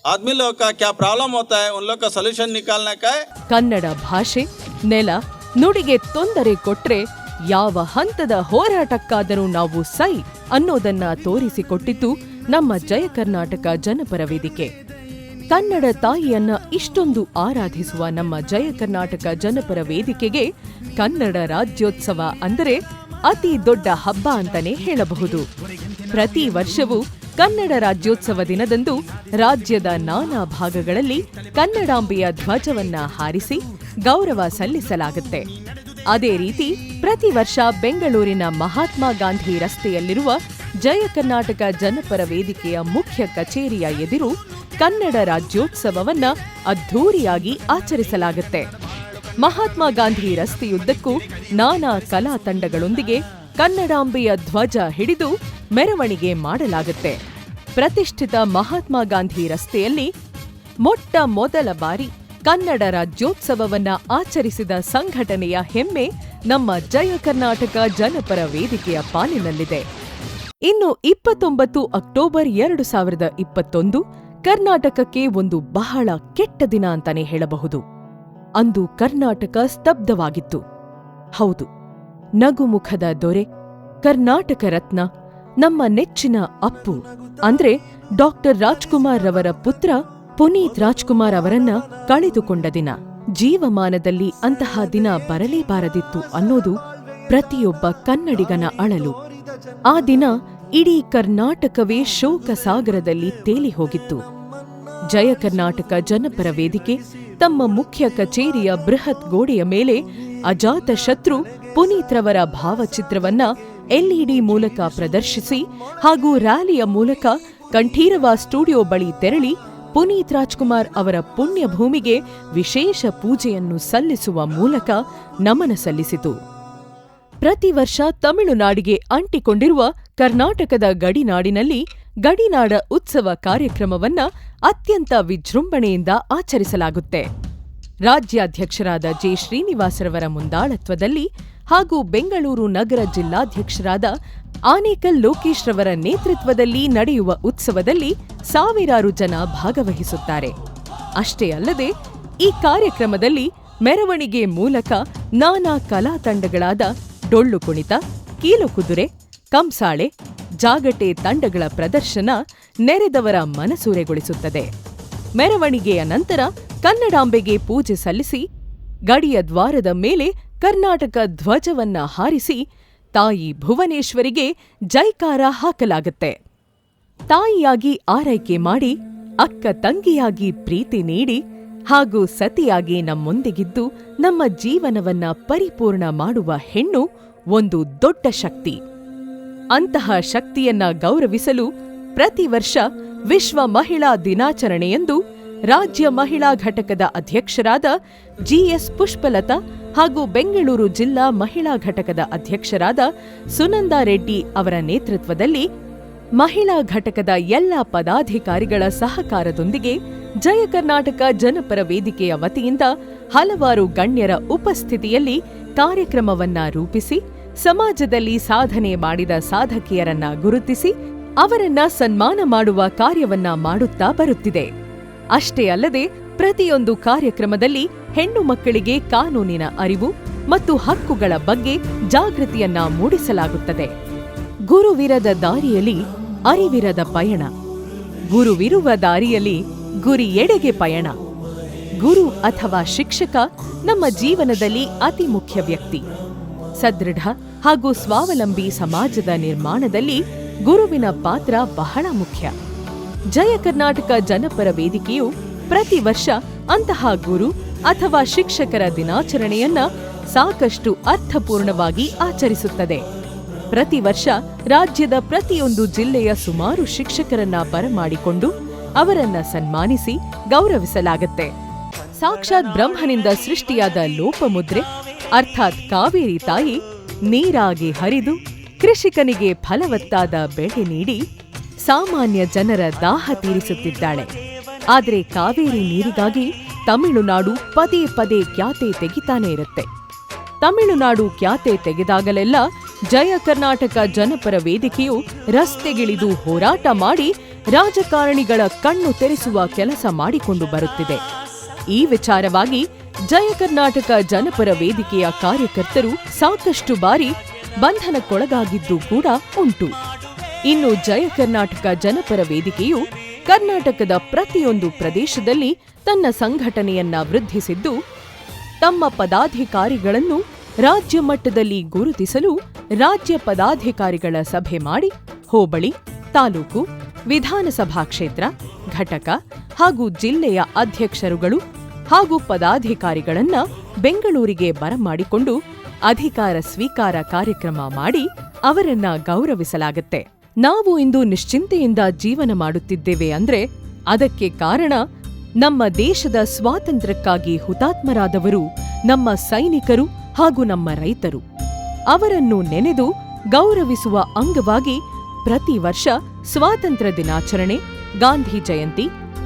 आदमी लोग का क्या प्रॉब्लम होता है उन लोग का सॉल्यूशन निकालने का है. ಕನ್ನಡ ಭಾಷೆ, ನೆಲ, ನುಡಿಗೆ ತೊಂದರೆ ಕೊಟ್ರೆ ಯಾವ ಹಂತದ ಹೋರಾಟಕ್ಕಾದರೂ ನಾವು ಸೈ ಅನ್ನೋದನ್ನ ತೋರಿಸಿಕೊಟ್ಟಿತ್ತು ನಮ್ಮ ಜಯ ಕರ್ನಾಟಕ ಜನಪರ ವೇದಿಕೆ. ಕನ್ನಡ ತಾಯಿಯನ್ನ ಇಷ್ಟೊಂದು ಆರಾಧಿಸುವ ನಮ್ಮ ಜಯ ಕರ್ನಾಟಕ ಜನಪರ ವೇದಿಕೆಗೆ ಕನ್ನಡ ರಾಜ್ಯೋತ್ಸವ ಅಂದರೆ ಅತಿ ದೊಡ್ಡ ಹಬ್ಬ ಅಂತಾನೆ ಹೇಳಬಹುದು. ಪ್ರತಿ ವರ್ಷವೂ ಕನ್ನಡ ರಾಜ್ಯೋತ್ಸವ ದಿನದಂದು ರಾಜ್ಯದ ನಾನಾ ಭಾಗಗಳಲ್ಲಿ ಕನ್ನಡಾಂಬೆಯ ಧ್ವಜವನ್ನ ಹಾರಿಸಿ ಗೌರವ ಸಲ್ಲಿಸಲಾಗುತ್ತೆ. ಅದೇ ರೀತಿ ಪ್ರತಿ ವರ್ಷ ಬೆಂಗಳೂರಿನ ಮಹಾತ್ಮ ಗಾಂಧಿ ರಸ್ತೆಯಲ್ಲಿರುವ ಜಯ ಕರ್ನಾಟಕ ಜನಪರ ವೇದಿಕೆಯ ಮುಖ್ಯ ಕಚೇರಿಯ ಎದುರು ಕನ್ನಡ ರಾಜ್ಯೋತ್ಸವವನ್ನ ಅದ್ಧೂರಿಯಾಗಿ ಆಚರಿಸಲಾಗುತ್ತೆ. ಮಹಾತ್ಮ ಗಾಂಧಿ ರಸ್ತೆಯುದ್ದಕ್ಕೂ ನಾನಾ ಕಲಾ ತಂಡಗಳೊಂದಿಗೆ ಕನ್ನಡಾಂಬೆಯ ಧ್ವಜ ಹಿಡಿದು ಮೆರವಣಿಗೆ ಮಾಡಲಾಗುತ್ತೆ. ಪ್ರತಿಷ್ಠಿತ ಮಹಾತ್ಮ ಗಾಂಧಿ ರಸ್ತೆಯಲ್ಲಿ ಮೊಟ್ಟ ಮೊದಲ ಬಾರಿ ಕನ್ನಡ ರಾಜ್ಯೋತ್ಸವವನ್ನ ಆಚರಿಸಿದ ಸಂಘಟನೆಯ ಹೆಮ್ಮೆ ನಮ್ಮ ಜಯ ಕರ್ನಾಟಕ ಜನಪರ ವೇದಿಕೆಯ ಪಾಲಿನಲ್ಲಿದೆ. ಇನ್ನು 29 ಅಕ್ಟೋಬರ್ 2021 ಕರ್ನಾಟಕಕ್ಕೆ ಒಂದು ಬಹಳ ಕೆಟ್ಟ ದಿನ ಅಂತಾನೆ ಹೇಳಬಹುದು. ಅಂದು ಕರ್ನಾಟಕ ಸ್ತಬ್ಧವಾಗಿತ್ತು. ಹೌದು, ನಗುಮುಖದ ದೊರೆ, ಕರ್ನಾಟಕ ರತ್ನ, ನಮ್ಮ ನೆಚ್ಚಿನ ಅಪ್ಪು ಅಂದ್ರೆ ಡಾಕ್ಟರ್ ರಾಜ್ಕುಮಾರ್ ರವರ ಪುತ್ರ ಪುನೀತ್ ರಾಜ್ಕುಮಾರ್ ಅವರನ್ನ ಕಳೆದುಕೊಂಡ ದಿನ. ಜೀವಮಾನದಲ್ಲಿ ಅಂತಹ ದಿನ ಬರಲೇಬಾರದಿತ್ತು ಅನ್ನೋದು ಪ್ರತಿಯೊಬ್ಬ ಕನ್ನಡಿಗನ ಅಳಲು. ಆ ದಿನ ಇಡೀ ಕರ್ನಾಟಕವೇ ಶೋಕ ಸಾಗರದಲ್ಲಿ ತೇಲಿ ಹೋಗಿತ್ತು. ಜಯ ಕರ್ನಾಟಕ ಜನಪರ ವೇದಿಕೆ ತಮ್ಮ ಮುಖ್ಯ ಕಚೇರಿಯ ಬೃಹತ್ ಗೋಡೆಯ ಮೇಲೆ ಅಜಾತ ಶತ್ರು ಪುನೀತ್ ರವರ ಭಾವಚಿತ್ರವನ್ನ ಎಲ್ಇಡಿ ಮೂಲಕ ಪ್ರದರ್ಶಿಸಿ ಹಾಗೂ ರ್ಯಾಲಿಯ ಮೂಲಕ ಕಂಠೀರವ ಸ್ಟುಡಿಯೋ ಬಳಿ ತೆರಳಿ ಪುನೀತ್ ರಾಜ್ಕುಮಾರ್ ಅವರ ಪುಣ್ಯ ಭೂಮಿಗೆ ವಿಶೇಷ ಪೂಜೆಯನ್ನು ಸಲ್ಲಿಸುವ ಮೂಲಕ ನಮನ ಸಲ್ಲಿಸಿತು. ಪ್ರತಿ ವರ್ಷ ತಮಿಳುನಾಡಿಗೆ ಅಂಟಿಕೊಂಡಿರುವ ಕರ್ನಾಟಕದ ಗಡಿನಾಡಿನಲ್ಲಿ ಗಡಿನಾಡ ಉತ್ಸವ ಕಾರ್ಯಕ್ರಮವನ್ನ ಅತ್ಯಂತ ವಿಜೃಂಭಣೆಯಿಂದ ಆಚರಿಸಲಾಗುತ್ತೆ. ರಾಜ್ಯಾಧ್ಯಕ್ಷರಾದ ಜೆ. ಶ್ರೀನಿವಾಸರವರ ಮುಂದಾಳತ್ವದಲ್ಲಿ ಹಾಗೂ ಬೆಂಗಳೂರು ನಗರ ಜಿಲ್ಲಾಧ್ಯಕ್ಷರಾದ ಆನೇಕಲ್ ಲೋಕೇಶ್ ರವರ ನೇತೃತ್ವದಲ್ಲಿ ನಡೆಯುವ ಉತ್ಸವದಲ್ಲಿ ಸಾವಿರಾರು ಜನ ಭಾಗವಹಿಸುತ್ತಾರೆ. ಅಷ್ಟೇ ಅಲ್ಲದೆ ಈ ಕಾರ್ಯಕ್ರಮದಲ್ಲಿ ಮೆರವಣಿಗೆ ಮೂಲಕ ನಾನಾ ಕಲಾ ತಂಡಗಳಾದ ಡೊಳ್ಳು ಕುಣಿತ, ಕೀಲುಕುದುರೆ, ಕಂಸಾಳೆ, ಜಾಗಟೆ ತಂಡಗಳ ಪ್ರದರ್ಶನ ನೆರೆದವರ ಮನಸೂರೆಗೊಳಿಸುತ್ತದೆ. ಮೆರವಣಿಗೆಯ ನಂತರ ಕನ್ನಡಾಂಬೆಗೆ ಪೂಜೆ ಸಲ್ಲಿಸಿ ಗಡಿಯ ದ್ವಾರದ ಮೇಲೆ ಕರ್ನಾಟಕ ಧ್ವಜವನ್ನ ಹಾರಿಸಿ ತಾಯಿ ಭುವನೇಶ್ವರಿಗೆ ಜೈಕಾರ ಹಾಕಲಾಗುತ್ತೆ. ತಾಯಿಯಾಗಿ ಆರೈಕೆ ಮಾಡಿ, ಅಕ್ಕ ತಂಗಿಯಾಗಿ ಪ್ರೀತಿ ನೀಡಿ ಹಾಗೂ ಸತಿಯಾಗಿ ನಮ್ಮೊಂದಿಗಿದ್ದು ನಮ್ಮ ಜೀವನವನ್ನ ಪರಿಪೂರ್ಣ ಮಾಡುವ ಹೆಣ್ಣು ಒಂದು ದೊಡ್ಡ ಶಕ್ತಿ. ಅಂತಹ ಶಕ್ತಿಯನ್ನ ಗೌರವಿಸಲು ಪ್ರತಿ ವರ್ಷ ವಿಶ್ವ ಮಹಿಳಾ ದಿನಾಚರಣೆಯಂದು ರಾಜ್ಯ ಮಹಿಳಾ ಘಟಕದ ಅಧ್ಯಕ್ಷರಾದ ಜಿಎಸ್ ಪುಷ್ಪಲತಾ ಹಾಗೂ ಬೆಂಗಳೂರು ಜಿಲ್ಲಾ ಮಹಿಳಾ ಘಟಕದ ಅಧ್ಯಕ್ಷರಾದ ಸುನಂದಾ ರೆಡ್ಡಿ ಅವರ ನೇತೃತ್ವದಲ್ಲಿ ಮಹಿಳಾ ಘಟಕದ ಎಲ್ಲ ಪದಾಧಿಕಾರಿಗಳ ಸಹಕಾರದೊಂದಿಗೆ ಜಯ ಕರ್ನಾಟಕ ಜನಪರ ವೇದಿಕೆಯ ವತಿಯಿಂದ ಹಲವಾರು ಗಣ್ಯರ ಉಪಸ್ಥಿತಿಯಲ್ಲಿ ಕಾರ್ಯಕ್ರಮವನ್ನ ರೂಪಿಸಿ ಸಮಾಜದಲ್ಲಿ ಸಾಧನೆ ಮಾಡಿದ ಸಾಧಕಿಯರನ್ನ ಗುರುತಿಸಿ ಅವರನ್ನ ಸನ್ಮಾನ ಮಾಡುವ ಕಾರ್ಯವನ್ನ ಮಾಡುತ್ತಾ ಬರುತ್ತಿದೆ. ಅಷ್ಟೇ ಅಲ್ಲದೆ ಪ್ರತಿಯೊಂದು ಕಾರ್ಯಕ್ರಮದಲ್ಲಿ ಹೆಣ್ಣು ಮಕ್ಕಳಿಗೆ ಕಾನೂನಿನ ಅರಿವು ಮತ್ತು ಹಕ್ಕುಗಳ ಬಗ್ಗೆ ಜಾಗೃತಿಯನ್ನ ಮೂಡಿಸಲಾಗುತ್ತದೆ. ಗುರುವಿರದ ದಾರಿಯಲ್ಲಿ ಅರಿವಿರದ ಪಯಣ, ಗುರುವಿರುವ ದಾರಿಯಲ್ಲಿ ಗುರಿಯೆಡೆಗೆ ಪಯಣ. ಗುರು ಅಥವಾ ಶಿಕ್ಷಕ ನಮ್ಮ ಜೀವನದಲ್ಲಿ ಅತಿ ಮುಖ್ಯ ವ್ಯಕ್ತಿ. ಸದೃಢ ಹಾಗೂ ಸ್ವಾವಲಂಬಿ ಸಮಾಜದ ನಿರ್ಮಾಣದಲ್ಲಿ ಗುರುವಿನ ಪಾತ್ರ ಬಹಳ ಮುಖ್ಯ. ಜಯ ಕರ್ನಾಟಕ ಜನಪರ ವೇದಿಕೆಯು ಪ್ರತಿ ವರ್ಷ ಅಂತಹ ಗುರು ಅಥವಾ ಶಿಕ್ಷಕರ ದಿನಾಚರಣೆಯನ್ನ ಸಾಕಷ್ಟು ಅರ್ಥಪೂರ್ಣವಾಗಿ ಆಚರಿಸುತ್ತದೆ. ಪ್ರತಿ ವರ್ಷ ರಾಜ್ಯದ ಪ್ರತಿಯೊಂದು ಜಿಲ್ಲೆಯ ಸುಮಾರು ಶಿಕ್ಷಕರನ್ನ ಬರಮಾಡಿಕೊಂಡು ಅವರನ್ನ ಸನ್ಮಾನಿಸಿ ಗೌರವಿಸಲಾಗುತ್ತೆ. ಸಾಕ್ಷಾತ್ ಬ್ರಹ್ಮನಿಂದ ಸೃಷ್ಟಿಯಾದ ಲೋಪಮುದ್ರೆ ಅರ್ಥಾತ್ ಕಾವೇರಿ ತಾಯಿ ನೀರಾಗಿ ಹರಿದು ಕೃಷಿಕನಿಗೆ ಫಲವತ್ತಾದ ಬೆಳೆ ನೀಡಿ ಸಾಮಾನ್ಯ ಜನರ ದಾಹ ತೀರಿಸುತ್ತಿದ್ದಾಳೆ. ಆದರೆ ಕಾವೇರಿ ನೀರಿಗಾಗಿ ತಮಿಳುನಾಡು ಪದೇ ಪದೇ ಕ್ಯಾತೆ ತೆಗಿತಾನೆ ಇರುತ್ತೆ. ತಮಿಳುನಾಡು ಕ್ಯಾತೆ ತೆಗೆದಾಗಲೆಲ್ಲ ಜಯ ಕರ್ನಾಟಕ ಜನಪರ ವೇದಿಕೆಯು ರಸ್ತೆಗಿಳಿದು ಹೋರಾಟ ಮಾಡಿ ರಾಜಕಾರಣಿಗಳ ಕಣ್ಣು ತೆರೆಸುವ ಕೆಲಸ ಮಾಡಿಕೊಂಡು ಬರುತ್ತಿದೆ. ಈ ವಿಚಾರವಾಗಿ ಜಯ ಕರ್ನಾಟಕ ಜನಪರ ವೇದಿಕೆಯ ಕಾರ್ಯಕರ್ತರು ಸಾಕಷ್ಟು ಬಾರಿ ಬಂಧನಕ್ಕೊಳಗಾಗಿದ್ದು ಕೂಡ ಉಂಟು. ಇನ್ನು ಜಯ ಕರ್ನಾಟಕ ಜನಪರ ವೇದಿಕೆಯು ಕರ್ನಾಟಕದ ಪ್ರತಿಯೊಂದು ಪ್ರದೇಶದಲ್ಲಿ ತನ್ನ ಸಂಘಟನೆಯನ್ನ ವೃದ್ಧಿಸಿದ್ದು, ತಮ್ಮ ಪದಾಧಿಕಾರಿಗಳನ್ನು ರಾಜ್ಯ ಮಟ್ಟದಲ್ಲಿ ಗುರುತಿಸಲು ರಾಜ್ಯ ಪದಾಧಿಕಾರಿಗಳ ಸಭೆ ಮಾಡಿ ಹೋಬಳಿ, ತಾಲೂಕು, ವಿಧಾನಸಭಾ ಕ್ಷೇತ್ರ, ಘಟಕ ಹಾಗೂ ಜಿಲ್ಲೆಯ ಅಧ್ಯಕ್ಷರುಗಳು ಹಾಗೂ ಪದಾಧಿಕಾರಿಗಳನ್ನ ಬೆಂಗಳೂರಿಗೆ ಬರಮಾಡಿಕೊಂಡು ಅಧಿಕಾರ ಸ್ವೀಕಾರ ಕಾರ್ಯಕ್ರಮ ಮಾಡಿ ಅವರನ್ನ ಗೌರವಿಸಲಾಗುತ್ತೆ. ನಾವು ಇಂದು ನಿಶ್ಚಿಂತೆಯಿಂದ ಜೀವನ ಮಾಡುತ್ತಿದ್ದೇವೆ ಅಂದ್ರೆ ಅದಕ್ಕೆ ಕಾರಣ ನಮ್ಮ ದೇಶದ ಸ್ವಾತಂತ್ರ್ಯಕ್ಕಾಗಿ ಹುತಾತ್ಮರಾದವರು, ನಮ್ಮ ಸೈನಿಕರು ಹಾಗೂ ನಮ್ಮ ರೈತರು. ಅವರನ್ನು ನೆನೆದು ಗೌರವಿಸುವ ಅಂಗವಾಗಿ ಪ್ರತಿ ವರ್ಷ ಸ್ವಾತಂತ್ರ್ಯ ದಿನಾಚರಣೆ, ಗಾಂಧಿ ಜಯಂತಿ,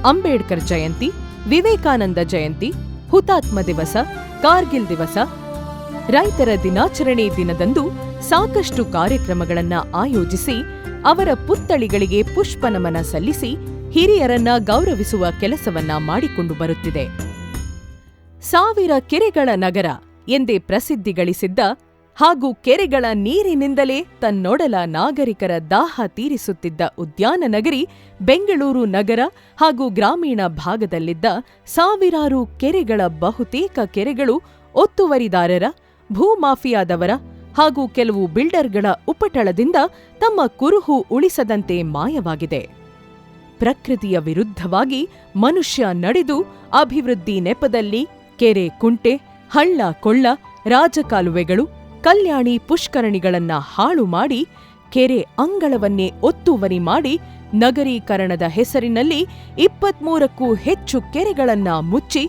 ಅಂಬೇಡ್ಕರ್ ಜಯಂತಿ, ವಿವೇಕಾನಂದ ಜಯಂತಿ, ಹುತಾತ್ಮ ದಿವಸ, ಕಾರ್ಗಿಲ್ ದಿವಸ, ರೈತರ ದಿನಾಚರಣೆ ದಿನದಂದು ಸಾಕಷ್ಟು ಕಾರ್ಯಕ್ರಮಗಳನ್ನ ಆಯೋಜಿಸಿ ಅವರ ಪುತ್ಥಳಿಗಳಿಗೆ ಪುಷ್ಪನಮನ ಸಲ್ಲಿಸಿ ಹಿರಿಯರನ್ನ ಗೌರವಿಸುವ ಕೆಲಸವನ್ನ ಮಾಡಿಕೊಂಡು ಬರುತ್ತಿದೆ. 1000 ಕೆರೆಗಳ ನಗರ ಎಂದೇ ಪ್ರಸಿದ್ಧಿ ಗಳಿಸಿದ್ದ ಹಾಗೂ ಕೆರೆಗಳ ನೀರಿನಿಂದಲೇ ತನ್ನೊಡಲ ನಾಗರಿಕರ ದಾಹ ತೀರಿಸುತ್ತಿದ್ದ ಉದ್ಯಾನ ನಗರಿ ಬೆಂಗಳೂರು ನಗರ ಹಾಗೂ ಗ್ರಾಮೀಣ ಭಾಗದಲ್ಲಿದ್ದ ಸಾವಿರಾರು ಕೆರೆಗಳ ಬಹುತೇಕ ಕೆರೆಗಳು ಒತ್ತುವರಿದಾರರ, ಭೂಮಾಫಿಯಾದವರ ಹಾಗೂ ಕೆಲವು ಬಿಲ್ಡರ್ಗಳ ಉಪಟಳದಿಂದ ತಮ್ಮ ಕುರುಹು ಉಳಿಸದಂತೆ ಮಾಯವಾಗಿದೆ. ಪ್ರಕೃತಿಯ ವಿರುದ್ಧವಾಗಿ ಮನುಷ್ಯ ನಡೆದು ಅಭಿವೃದ್ಧಿ ನೆಪದಲ್ಲಿ ಕೆರೆ ಕುಂಟೆ, ಹಳ್ಳ ಕೊಳ್ಳ, ರಾಜಕಾಲುವೆಗಳು, ಕಲ್ಯಾಣಿ ಪುಷ್ಕರಣಿಗಳನ್ನ ಹಾಳು ಮಾಡಿ ಕೆರೆ ಅಂಗಳವನ್ನೇ ಒತ್ತುವರಿ ಮಾಡಿ ನಗರೀಕರಣದ ಹೆಸರಿನಲ್ಲಿ 23ಕ್ಕೂ ಹೆಚ್ಚು ಕೆರೆಗಳನ್ನ ಮುಚ್ಚಿ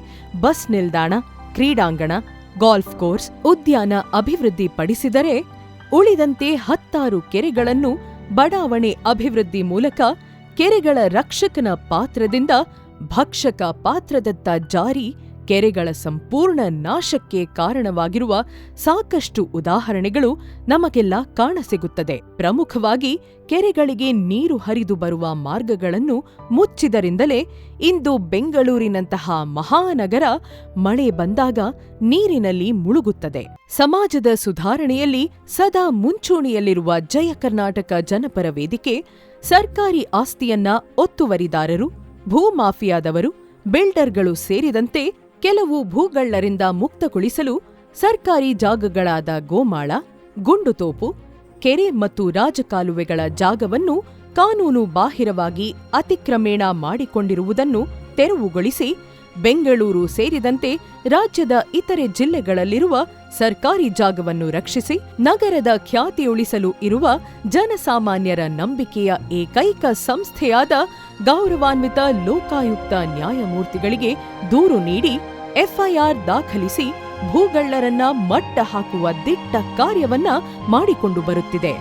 ಬಸ್ ನಿಲ್ದಾಣ, ಕ್ರೀಡಾಂಗಣ, ಗಾಲ್ಫ್ ಕೋರ್ಸ್, ಉದ್ಯಾನ ಅಭಿವೃದ್ಧಿಪಡಿಸಿದರೆ ಉಳಿದಂತೆ 10 ಕೆರೆಗಳನ್ನು ಬಡಾವಣೆ ಅಭಿವೃದ್ಧಿ ಮೂಲಕ ಕೆರೆಗಳ ರಕ್ಷಕನ ಪಾತ್ರದಿಂದ ಭಕ್ಷಕ ಪಾತ್ರದತ್ತ ಜಾರಿ ಕೆರೆಗಳ ಸಂಪೂರ್ಣ ನಾಶಕ್ಕೆ ಕಾರಣವಾಗಿರುವ ಸಾಕಷ್ಟು ಉದಾಹರಣೆಗಳು ನಮಗೆಲ್ಲ ಕಾಣಸಿಗುತ್ತದೆ. ಪ್ರಮುಖವಾಗಿ ಕೆರೆಗಳಿಗೆ ನೀರು ಹರಿದು ಬರುವ ಮಾರ್ಗಗಳನ್ನು ಮುಚ್ಚಿದರಿಂದಲೇ ಇಂದು ಬೆಂಗಳೂರಿನಂತಹ ಮಹಾನಗರ ಮಳೆ ಬಂದಾಗ ನೀರಿನಲ್ಲಿ ಮುಳುಗುತ್ತದೆ. ಸಮಾಜದ ಸುಧಾರಣೆಯಲ್ಲಿ ಸದಾ ಮುಂಚೂಣಿಯಲ್ಲಿರುವ ಜಯ ಕರ್ನಾಟಕ ಜನಪರ ವೇದಿಕೆ ಸರ್ಕಾರಿ ಆಸ್ತಿಯನ್ನ ಒತ್ತುವರಿದಾರರು, ಭೂಮಾಫಿಯಾದವರು, ಬಿಲ್ಡರ್ಗಳು ಸೇರಿದಂತೆ ಕೆಲವು ಭೂಗಳ್ಳರಿಂದ ಮುಕ್ತಗೊಳಿಸಲು ಸರ್ಕಾರಿ ಜಾಗಗಳಾದ ಗೋಮಾಳ, ಗುಂಡುತೋಪು, ಕೆರೆ ಮತ್ತು ರಾಜಕಾಲುವೆಗಳ ಜಾಗವನ್ನು ಕಾನೂನು ಬಾಹಿರವಾಗಿ ಅತಿಕ್ರಮಣ ಮಾಡಿಕೊಂಡಿರುವುದನ್ನು ತೆರವುಗೊಳಿಸಿ ಬೆಂಗಳೂರು ಸೇರಿದಂತೆ ರಾಜ್ಯದ ಇತರೆ ಜಿಲ್ಲೆಗಳಲ್ಲಿರುವ ಸರ್ಕಾರಿ ಜಾಗವನ್ನು ರಕ್ಷಿಸಿ ನಗರದ ಖ್ಯಾತಿ ಉಳಿಸಲು ಇರುವ ಜನಸಾಮಾನ್ಯರ ನಂಬಿಕೆಯ ಏಕೈಕ ಸಂಸ್ಥೆಯಾದ ಗೌರವಾನ್ವಿತ ಲೋಕಾಯುಕ್ತ ನ್ಯಾಯಮೂರ್ತಿಗಳಿಗೆ ದೂರು ನೀಡಿ ಎಫ್ಐಆರ್ ದಾಖಲಿಸಿ ಭೂಗಳ್ಳರನ್ನ ಮಟ್ಟ ಹಾಕುವ ದಿಟ್ಟ ಕಾರ್ಯವನ್ನ ಮಾಡಿಕೊಂಡು ಬರುತ್ತಿದೆ.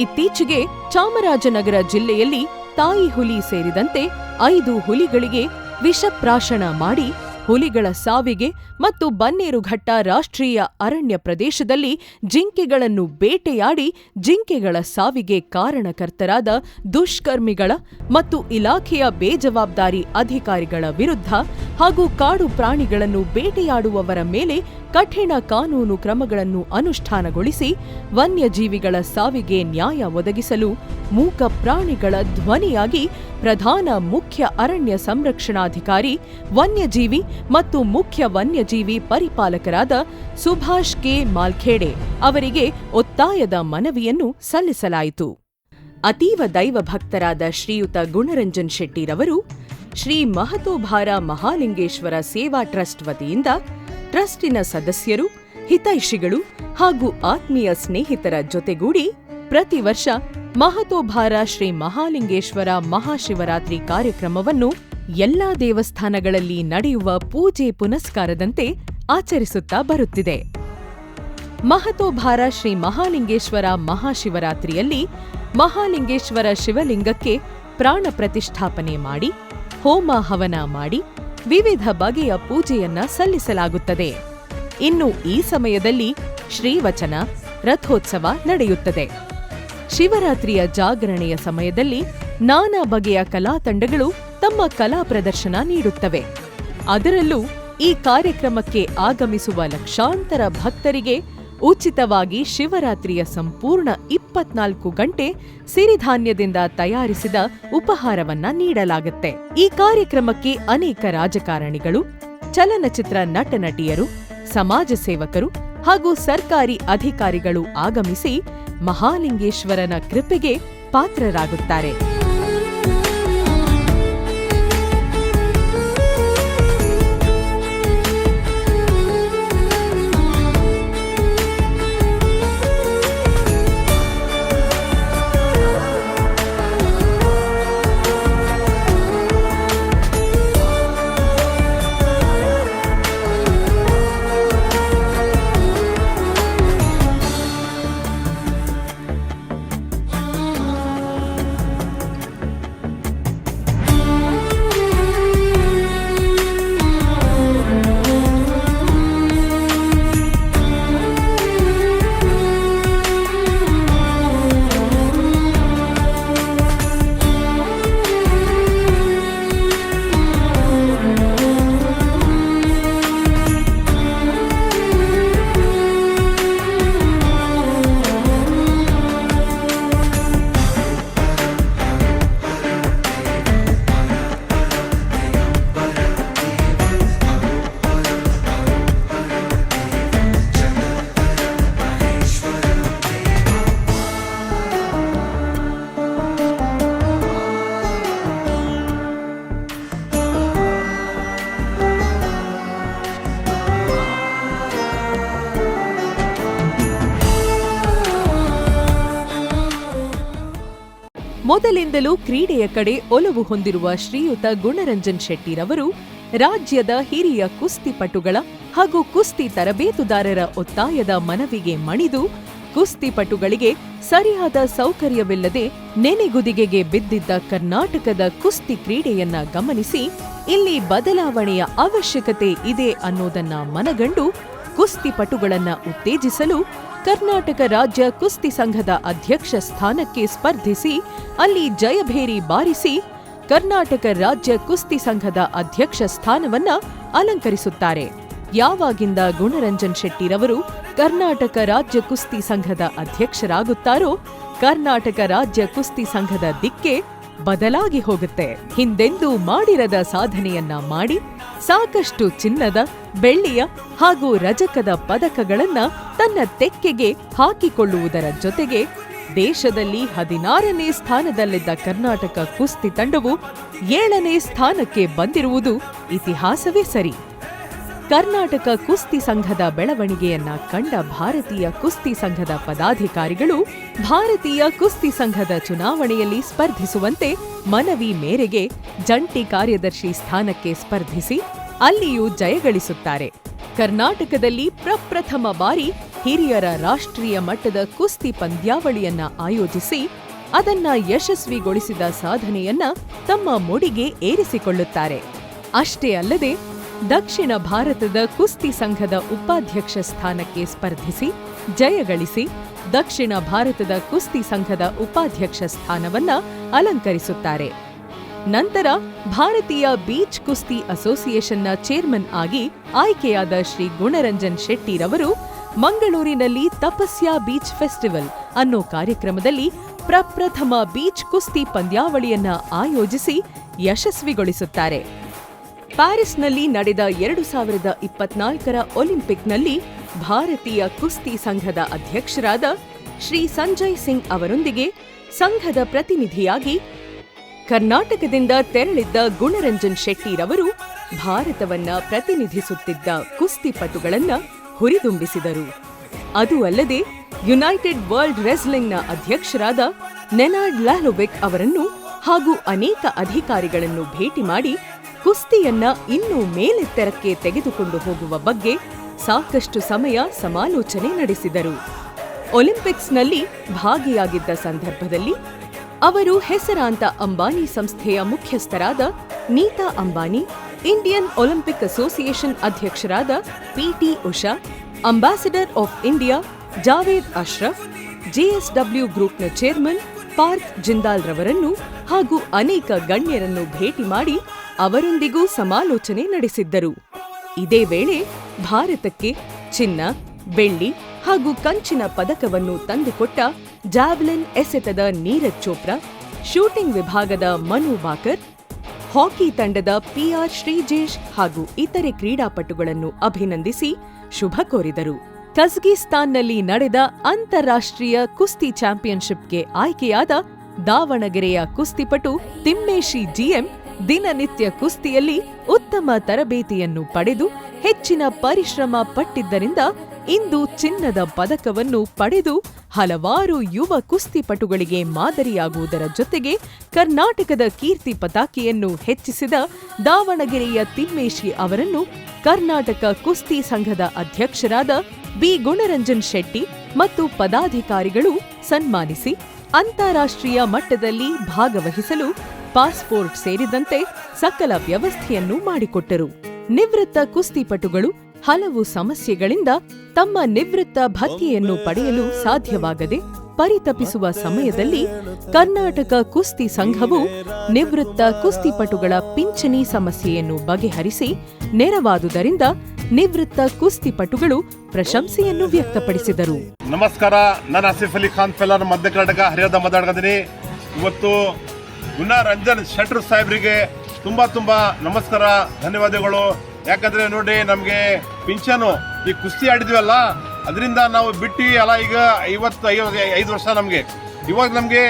ಇತ್ತೀಚೆಗೆ ಚಾಮರಾಜನಗರ ಜಿಲ್ಲೆಯಲ್ಲಿ ತಾಯಿ ಹುಲಿ ಸೇರಿದಂತೆ 5 ಹುಲಿಗಳಿಗೆ ವಿಷಪ್ರಾಶನ ಮಾಡಿ ಹುಲಿಗಳ ಸಾವಿಗೆ ಮತ್ತು ಬನ್ನೇರುಘಟ್ಟ ರಾಷ್ಟ್ರೀಯ ಅರಣ್ಯ ಪ್ರದೇಶದಲ್ಲಿ ಜಿಂಕೆಗಳನ್ನು ಬೇಟೆಯಾಡಿ ಜಿಂಕೆಗಳ ಸಾವಿಗೆ ಕಾರಣಕರ್ತರಾದ ದುಷ್ಕರ್ಮಿಗಳ ಮತ್ತು ಇಲಾಖೆಯ ಬೇಜವಾಬ್ದಾರಿ ಅಧಿಕಾರಿಗಳ ವಿರುದ್ಧ ಹಾಗೂ ಕಾಡು ಪ್ರಾಣಿಗಳನ್ನು ಬೇಟೆಯಾಡುವವರ ಮೇಲೆ ಕಠಿಣ ಕಾನೂನು ಕ್ರಮಗಳನ್ನು ಅನುಷ್ಠಾನಗೊಳಿಸಿ ವನ್ಯಜೀವಿಗಳ ಸಾವಿಗೆ ನ್ಯಾಯ ಒದಗಿಸಲು ಮೂಕ ಪ್ರಾಣಿಗಳ ಧ್ವನಿಯಾಗಿ ಪ್ರಧಾನ ಮುಖ್ಯ ಅರಣ್ಯ ಸಂರಕ್ಷಣಾಧಿಕಾರಿ ವನ್ಯಜೀವಿ ಮತ್ತು ಮುಖ್ಯ ವನ್ಯಜೀವಿ ಪರಿಪಾಲಕರಾದ ಸುಭಾಷ್ ಕೆ ಮಾಲ್ಖೇಡೆ ಅವರಿಗೆ ಒತ್ತಾಯದ ಮನವಿಯನ್ನು ಸಲ್ಲಿಸಲಾಯಿತು. ಅತೀವ ದೈವ ಭಕ್ತರಾದ ಶ್ರೀಯುತ ಗುಣರಂಜನ್ ಶೆಟ್ಟಿರವರು ಶ್ರೀ ಮಹತೋಭಾರ ಮಹಾಲಿಂಗೇಶ್ವರ ಸೇವಾ ಟ್ರಸ್ಟ್ ವತಿಯಿಂದ ಟ್ರಸ್ಟಿನ ಸದಸ್ಯರು, ಹಿತೈಷಿಗಳು ಹಾಗೂ ಆತ್ಮೀಯ ಸ್ನೇಹಿತರ ಜೊತೆಗೂಡಿ ಪ್ರತಿ ವರ್ಷ ಮಹತೋಭಾರ ಶ್ರೀ ಮಹಾಲಿಂಗೇಶ್ವರ ಮಹಾಶಿವರಾತ್ರಿ ಕಾರ್ಯಕ್ರಮವನ್ನು ಎಲ್ಲಾ ದೇವಸ್ಥಾನಗಳಲ್ಲಿ ನಡೆಯುವ ಪೂಜೆ ಪುನಸ್ಕಾರದಂತೆ ಆಚರಿಸುತ್ತಾ ಬರುತ್ತಿದೆ. ಮಹತೋಭಾರ ಶ್ರೀ ಮಹಾಲಿಂಗೇಶ್ವರ ಮಹಾಶಿವರಾತ್ರಿಯಲ್ಲಿ ಮಹಾಲಿಂಗೇಶ್ವರ ಶಿವಲಿಂಗಕ್ಕೆ ಪ್ರಾಣ ಪ್ರತಿಷ್ಠಾಪನೆ ಮಾಡಿ, ಹೋಮ ಹವನ ಮಾಡಿ, ವಿವಿಧ ಬಗೆಯ ಪೂಜೆಯನ್ನ ಸಲ್ಲಿಸಲಾಗುತ್ತದೆ. ಇನ್ನು ಈ ಸಮಯದಲ್ಲಿ ಶ್ರೀವಚನ, ರಥೋತ್ಸವ ನಡೆಯುತ್ತದೆ. ಶಿವರಾತ್ರಿಯ ಜಾಗರಣೆಯ ಸಮಯದಲ್ಲಿ ನಾನಾ ಬಗೆಯ ಕಲಾ ತಂಡಗಳು ತಮ್ಮ ಕಲಾ ಪ್ರದರ್ಶನ ನೀಡುತ್ತವೆ. ಅದರಲ್ಲೂ ಈ ಕಾರ್ಯಕ್ರಮಕ್ಕೆ ಆಗಮಿಸುವ ಲಕ್ಷಾಂತರ ಭಕ್ತರಿಗೆ ಉಚಿತವಾಗಿ ಶಿವರಾತ್ರಿಯ ಸಂಪೂರ್ಣ 24 ಗಂಟೆ ಸಿರಿಧಾನ್ಯದಿಂದ ತಯಾರಿಸಿದ ಉಪಹಾರವನ್ನ ನೀಡಲಾಗುತ್ತೆ. ಈ ಕಾರ್ಯಕ್ರಮಕ್ಕೆ ಅನೇಕ ರಾಜಕಾರಣಿಗಳು, ಚಲನಚಿತ್ರ ನಟನಟಿಯರು, ಸಮಾಜ ಸೇವಕರು ಹಾಗೂ ಸರ್ಕಾರಿ ಅಧಿಕಾರಿಗಳು ಆಗಮಿಸಿ ಮಹಾಲಿಂಗೇಶ್ವರನ ಕೃಪೆಗೆ ಪಾತ್ರರಾಗುತ್ತಾರೆ. ಮೊದಲಿಂದಲೂ ಕ್ರೀಡೆಯ ಕಡೆ ಒಲವು ಹೊಂದಿರುವ ಶ್ರೀಯುತ ಗುಣರಂಜನ್ ಶೆಟ್ಟಿರವರು ರಾಜ್ಯದ ಹಿರಿಯ ಕುಸ್ತಿಪಟುಗಳ ಹಾಗೂ ಕುಸ್ತಿ ತರಬೇತುದಾರರ ಒತ್ತಾಯದ ಮನವಿಗೆ ಮಣಿದು ಕುಸ್ತಿಪಟುಗಳಿಗೆ ಸರಿಯಾದ ಸೌಕರ್ಯವಿಲ್ಲದೆ ನೆನೆಗುದಿಗೆಗೆ ಬಿದ್ದಿದ್ದ ಕರ್ನಾಟಕದ ಕುಸ್ತಿ ಕ್ರೀಡೆಯನ್ನ ಗಮನಿಸಿ ಇಲ್ಲಿ ಬದಲಾವಣೆಯ ಅವಶ್ಯಕತೆ ಇದೆ ಅನ್ನೋದನ್ನ ಮನಗಂಡು ಕುಸ್ತಿಪಟುಗಳನ್ನ ಉತ್ತೇಜಿಸಲು ಕರ್ನಾಟಕ ರಾಜ್ಯ ಕುಸ್ತಿ ಸಂಘದ ಅಧ್ಯಕ್ಷ ಸ್ಥಾನಕ್ಕೆ ಸ್ಪರ್ಧಿಸಿ ಅಲ್ಲಿ ಜಯಭೇರಿ ಬಾರಿಸಿ ಕರ್ನಾಟಕ ರಾಜ್ಯ ಕುಸ್ತಿ ಸಂಘದ ಅಧ್ಯಕ್ಷ ಸ್ಥಾನವನ್ನ ಅಲಂಕರಿಸುತ್ತಾರೆ. ಯಾವಾಗಿಂದ ಗುಣರಂಜನ್ ಶೆಟ್ಟಿರವರು ಕರ್ನಾಟಕ ರಾಜ್ಯ ಕುಸ್ತಿ ಸಂಘದ ಅಧ್ಯಕ್ಷರಾಗುತ್ತಾರೋ ಕರ್ನಾಟಕ ರಾಜ್ಯ ಕುಸ್ತಿ ಸಂಘದ ದಿಕ್ಕೆ ಬದಲಾಗಿ ಹೋಗುತ್ತೆ. ಹಿಂದೆಂದೂ ಮಾಡಿರದ ಸಾಧನೆಯನ್ನ ಮಾಡಿ ಸಾಕಷ್ಟು ಚಿನ್ನದ, ಬೆಳ್ಳಿಯ ಹಾಗೂ ರಜಕದ ಪದಕಗಳನ್ನ ತನ್ನ ತೆಕ್ಕೆಗೆ ಹಾಕಿಕೊಳ್ಳುವುದರ ಜೊತೆಗೆ ದೇಶದಲ್ಲಿ 16ನೇ ಸ್ಥಾನದಲ್ಲಿದ್ದ ಕರ್ನಾಟಕ ಕುಸ್ತಿ ತಂಡವು 7ನೇ ಸ್ಥಾನಕ್ಕೆ ಬಂದಿರುವುದು ಇತಿಹಾಸವೇ ಸರಿ. ಕರ್ನಾಟಕ ಕುಸ್ತಿ ಸಂಘದ ಬೆಳವಣಿಗೆಯನ್ನ ಕಂಡ ಭಾರತೀಯ ಕುಸ್ತಿ ಸಂಘದ ಪದಾಧಿಕಾರಿಗಳು ಭಾರತೀಯ ಕುಸ್ತಿ ಸಂಘದ ಚುನಾವಣೆಯಲ್ಲಿ ಸ್ಪರ್ಧಿಸುವಂತೆ ಮನವಿ ಮೇರೆಗೆ ಜಂಟಿ ಕಾರ್ಯದರ್ಶಿ ಸ್ಥಾನಕ್ಕೆ ಸ್ಪರ್ಧಿಸಿ ಅಲ್ಲಿಯೂ ಜಯಗಳಿಸುತ್ತಾರೆ. ಕರ್ನಾಟಕದಲ್ಲಿ ಪ್ರಪ್ರಥಮ ಬಾರಿ ಹಿರಿಯರ ರಾಷ್ಟ್ರೀಯ ಮಟ್ಟದ ಕುಸ್ತಿ ಪಂದ್ಯಾವಳಿಯನ್ನ ಆಯೋಜಿಸಿ ಅದನ್ನ ಯಶಸ್ವಿಗೊಳಿಸಿದ ಸಾಧನೆಯನ್ನ ತಮ್ಮ ಮುಡಿಗೆ ಏರಿಸಿಕೊಳ್ಳುತ್ತಾರೆ. ಅಷ್ಟೇ ಅಲ್ಲದೆ ದಕ್ಷಿಣ ಭಾರತದ ಕುಸ್ತಿ ಸಂಘದ ಉಪಾಧ್ಯಕ್ಷ ಸ್ಥಾನಕ್ಕೆ ಸ್ಪರ್ಧಿಸಿ ಜಯಗಳಿಸಿ ದಕ್ಷಿಣ ಭಾರತದ ಕುಸ್ತಿ ಸಂಘದ ಉಪಾಧ್ಯಕ್ಷ ಸ್ಥಾನವನ್ನ ಅಲಂಕರಿಸುತ್ತಾರೆ. ನಂತರ ಭಾರತೀಯ ಬೀಚ್ ಕುಸ್ತಿ ಅಸೋಸಿಯೇಷನ್ನ ಚೇರ್ಮನ್ ಆಗಿ ಆಯ್ಕೆಯಾದ ಶ್ರೀ ಗುಣರಂಜನ್ ಶೆಟ್ಟಿರವರು ಮಂಗಳೂರಿನಲ್ಲಿ ತಪಸ್ಯಾ ಬೀಚ್ ಫೆಸ್ಟಿವಲ್ ಅನ್ನೋ ಕಾರ್ಯಕ್ರಮದಲ್ಲಿ ಪ್ರಪ್ರಥಮ ಬೀಚ್ ಕುಸ್ತಿ ಪಂದ್ಯಾವಳಿಯನ್ನ ಆಯೋಜಿಸಿ ಯಶಸ್ವಿಗೊಳಿಸುತ್ತಾರೆ. ಪ್ಯಾರಿಸ್ನಲ್ಲಿ ನಡೆದ 2024ರ ಒಲಿಂಪಿಕ್ನಲ್ಲಿ ಭಾರತೀಯ ಕುಸ್ತಿ ಸಂಘದ ಅಧ್ಯಕ್ಷರಾದ ಶ್ರೀ ಸಂಜಯ್ ಸಿಂಗ್ ಅವರೊಂದಿಗೆ ಸಂಘದ ಪ್ರತಿನಿಧಿಯಾಗಿ ಕರ್ನಾಟಕದಿಂದ ತೆರಳಿದ್ದ ಗುಣರಂಜನ್ ಶೆಟ್ಟಿರವರು ಭಾರತವನ್ನ ಪ್ರತಿನಿಧಿಸುತ್ತಿದ್ದ ಕುಸ್ತಿಪಟುಗಳನ್ನ ಹುರಿದುಂಬಿಸಿದರು. ಅದು ಅಲ್ಲದೆ ಯುನೈಟೆಡ್ ವರ್ಲ್ಡ್ ರೆಸ್ಲಿಂಗ್ನ ಅಧ್ಯಕ್ಷರಾದ ನೆನಾರ್ಡ್ ಲ್ಯಾಲೋಬೆಕ್ ಅವರನ್ನು ಹಾಗೂ ಅನೇಕ ಅಧಿಕಾರಿಗಳನ್ನು ಭೇಟಿ ಮಾಡಿ ಕುಸ್ತಿಯನ್ನ ಇನ್ನೂ ಮೇಲೆತ್ತರಕ್ಕೆ ತೆಗೆದುಕೊಂಡು ಹೋಗುವ ಬಗ್ಗೆ ಸಾಕಷ್ಟು ಸಮಯ ಸಮಾಲೋಚನೆ ನಡೆಸಿದರು. ಒಲಿಂಪಿಕ್ಸ್ನಲ್ಲಿ ಭಾಗಿಯಾಗಿದ್ದ ಸಂದರ್ಭದಲ್ಲಿ ಅವರು ಹೆಸರಾಂತ ಅಂಬಾನಿ ಸಂಸ್ಥೆಯ ಮುಖ್ಯಸ್ಥರಾದ Nita Ambani, Indian Olympic Association ಅಧ್ಯಕ್ಷರಾದ PT Usha, ambassador of India Javed Ashraf, JSW ಗ್ರೂಪ್ನ ಚೇರ್ಮನ್ ಪಾರ್ಕ್ ಜಿಂದಾಲ್ ರವರನ್ನು ಹಾಗೂ ಅನೇಕ ಗಣ್ಯರನ್ನು ಭೇಟಿ ಮಾಡಿ ಅವರೊಂದಿಗೂ ಸಮಾಲೋಚನೆ ನಡೆಸಿದ್ದರು. ಇದೇ ವೇಳೆ ಭಾರತಕ್ಕೆ ಚಿನ್ನ, ಬೆಳ್ಳಿ ಹಾಗೂ ಕಂಚಿನ ಪದಕವನ್ನು ತಂದುಕೊಟ್ಟ ಜಾವ್ಲಿನ್ ಎಸೆತದ ನೀರಜ್ ಚೋಪ್ರಾ, ಶೂಟಿಂಗ್ ವಿಭಾಗದ ಮನು ಬಾಕರ್, ಹಾಕಿ ತಂಡದ ಪಿಆರ್ ಶ್ರೀಜೇಶ್ ಹಾಗೂ ಇತರೆ ಕ್ರೀಡಾಪಟುಗಳನ್ನು ಅಭಿನಂದಿಸಿ ಶುಭ ಕೋರಿದರು. ಕಜಕಿಸ್ತಾನ್ನಲ್ಲಿ ನಡೆದ ಅಂತಾರಾಷ್ಟ್ರೀಯ ಕುಸ್ತಿ ಚಾಂಪಿಯನ್ಶಿಪ್ಗೆ ಆಯ್ಕೆಯಾದ ದಾವಣಗೆರೆಯ ಕುಸ್ತಿಪಟು ತಿಮ್ಮೇಶಿ ಜಿಎಂ ದಿನನಿತ್ಯ ಕುಸ್ತಿಯಲ್ಲಿ ಉತ್ತಮ ತರಬೇತಿಯನ್ನು ಪಡೆದು ಹೆಚ್ಚಿನ ಪರಿಶ್ರಮ ಪಟ್ಟಿದ್ದರಿಂದ ಇಂದು ಚಿನ್ನದ ಪದಕವನ್ನು ಪಡೆದು ಹಲವಾರು ಯುವ ಕುಸ್ತಿಪಟುಗಳಿಗೆ ಮಾದರಿಯಾಗುವುದರ ಜೊತೆಗೆ ಕರ್ನಾಟಕದ ಕೀರ್ತಿ ಪತಾಕೆಯನ್ನು ಹೆಚ್ಚಿಸಿದ ದಾವಣಗೆರೆಯ ತಿಮ್ಮೇಶಿ ಅವರನ್ನು ಕರ್ನಾಟಕ ಕುಸ್ತಿ ಸಂಘದ ಅಧ್ಯಕ್ಷರಾದ ಬಿ ಗುಣರಂಜನ್ ಶೆಟ್ಟಿ ಮತ್ತು ಪದಾಧಿಕಾರಿಗಳು ಸನ್ಮಾನಿಸಿ ಅಂತಾರಾಷ್ಟ್ರೀಯ ಮಟ್ಟದಲ್ಲಿ ಭಾಗವಹಿಸಲು ಪಾಸ್ಪೋರ್ಟ್ ಸೇರಿದಂತೆ ಸಕಲ ವ್ಯವಸ್ಥೆಯನ್ನು ಮಾಡಿಕೊಟ್ಟರು. ನಿವೃತ್ತ ಕುಸ್ತಿಪಟುಗಳು ಹಲವು ಸಮಸ್ಯೆಗಳಿಂದ ತಮ್ಮ ನಿವೃತ್ತ ಭತ್ಯೆಯನ್ನು ಪಡೆಯಲು ಸಾಧ್ಯವಾಗದೆ ಪರಿತಪಿಸುವ ಸಮಯದಲ್ಲಿ ಕರ್ನಾಟಕ ಕುಸ್ತಿ ಸಂಘವು ನಿವೃತ್ತ ಕುಸ್ತಿಪಟುಗಳ ಪಿಂಚಣಿ ಸಮಸ್ಯೆಯನ್ನು ಬಗೆಹರಿಸಿ ನೆರವಾದುದರಿಂದ ನಿವೃತ್ತ ಕುಸ್ತಿಪಟುಗಳು ಪ್ರಶಂಸೆಯನ್ನು ವ್ಯಕ್ತಪಡಿಸಿದರು. ನಮಸ್ಕಾರ, ನಾನು ಆಸಿಫ್ ಅಲಿ ಖಾನ್ ಫೆಲರ್, ಮಧ್ಯ ಕರ್ನಾಟಕ, ಹರಿಯಾದ ಮಾತಾಡ್ತಿದ್ದೀನಿ. ಇವತ್ತು ಗುಣರಂಜನ್ ಶೆಟ್ರು ಸಾಹೇಬ್ರಿಗೆ ತುಂಬಾ ನಮಸ್ಕಾರ, ಧನ್ಯವಾದಗಳು. ಯಾಕಂದ್ರೆ ನೋಡಿ, ನಮಗೆ ಪಿಂಚನು ಈ ಕುಸ್ತಿ ಆಡಿದ್ವಲ್ಲ, ಅದರಿಂದ ನಾವು ಬಿಟ್ಟು ಅಲ್ಲ, ಈಗ 55 ವರ್ಷ ನಮಗೆ. ಇವಾಗ ನಮಗೆ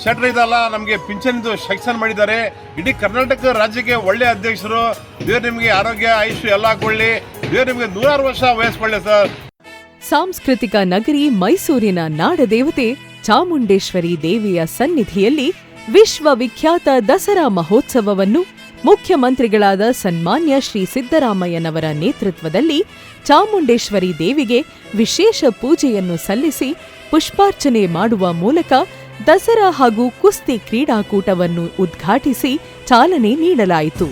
ಶೆಟ್ರ್ ಇದಲ್ಲ, ನಮಗೆ ಪಿಂಚಣಿದು ಸೆಕ್ಷನ್ ಮಾಡಿದ್ದಾರೆ. ಇಡೀ ಕರ್ನಾಟಕ ರಾಜ್ಯಕ್ಕೆ ಒಳ್ಳೆ ಅಧ್ಯಕ್ಷರು. ದೇವ್ರು ನಿಮಗೆ ಆರೋಗ್ಯ ಆಯುಷ್ಯ ಎಲ್ಲ ಕೊಡ್ಲಿ, ದೇವ್ರು ನಿಮಗೆ 100 ವರ್ಷ ವಯಸ್ಕೊಳ್ಳಿ ಸರ್. ಸಾಂಸ್ಕೃತಿಕ ನಗರಿ ಮೈಸೂರಿನ ನಾಡದೇವತೆ ಚಾಮುಂಡೇಶ್ವರಿ ದೇವಿಯ ಸನ್ನಿಧಿಯಲ್ಲಿ ವಿಶ್ವವಿಖ್ಯಾತ ದಸರಾ ಮಹೋತ್ಸವವನ್ನು ಮುಖ್ಯಮಂತ್ರಿಗಳಾದ ಸನ್ಮಾನ್ಯ ಶ್ರೀ ಸಿದ್ದರಾಮಯ್ಯನವರ ನೇತೃತ್ವದಲ್ಲಿ ಚಾಮುಂಡೇಶ್ವರಿ ದೇವಿಗೆ ವಿಶೇಷ ಪೂಜೆಯನ್ನು ಸಲ್ಲಿಸಿ ಪುಷ್ಪಾರ್ಚನೆ ಮಾಡುವ ಮೂಲಕ ದಸರಾ ಹಾಗೂ ಕುಸ್ತಿ ಕ್ರೀಡಾಕೂಟವನ್ನು ಉದ್ಘಾಟಿಸಿ ಚಾಲನೆ ನೀಡಲಾಯಿತು.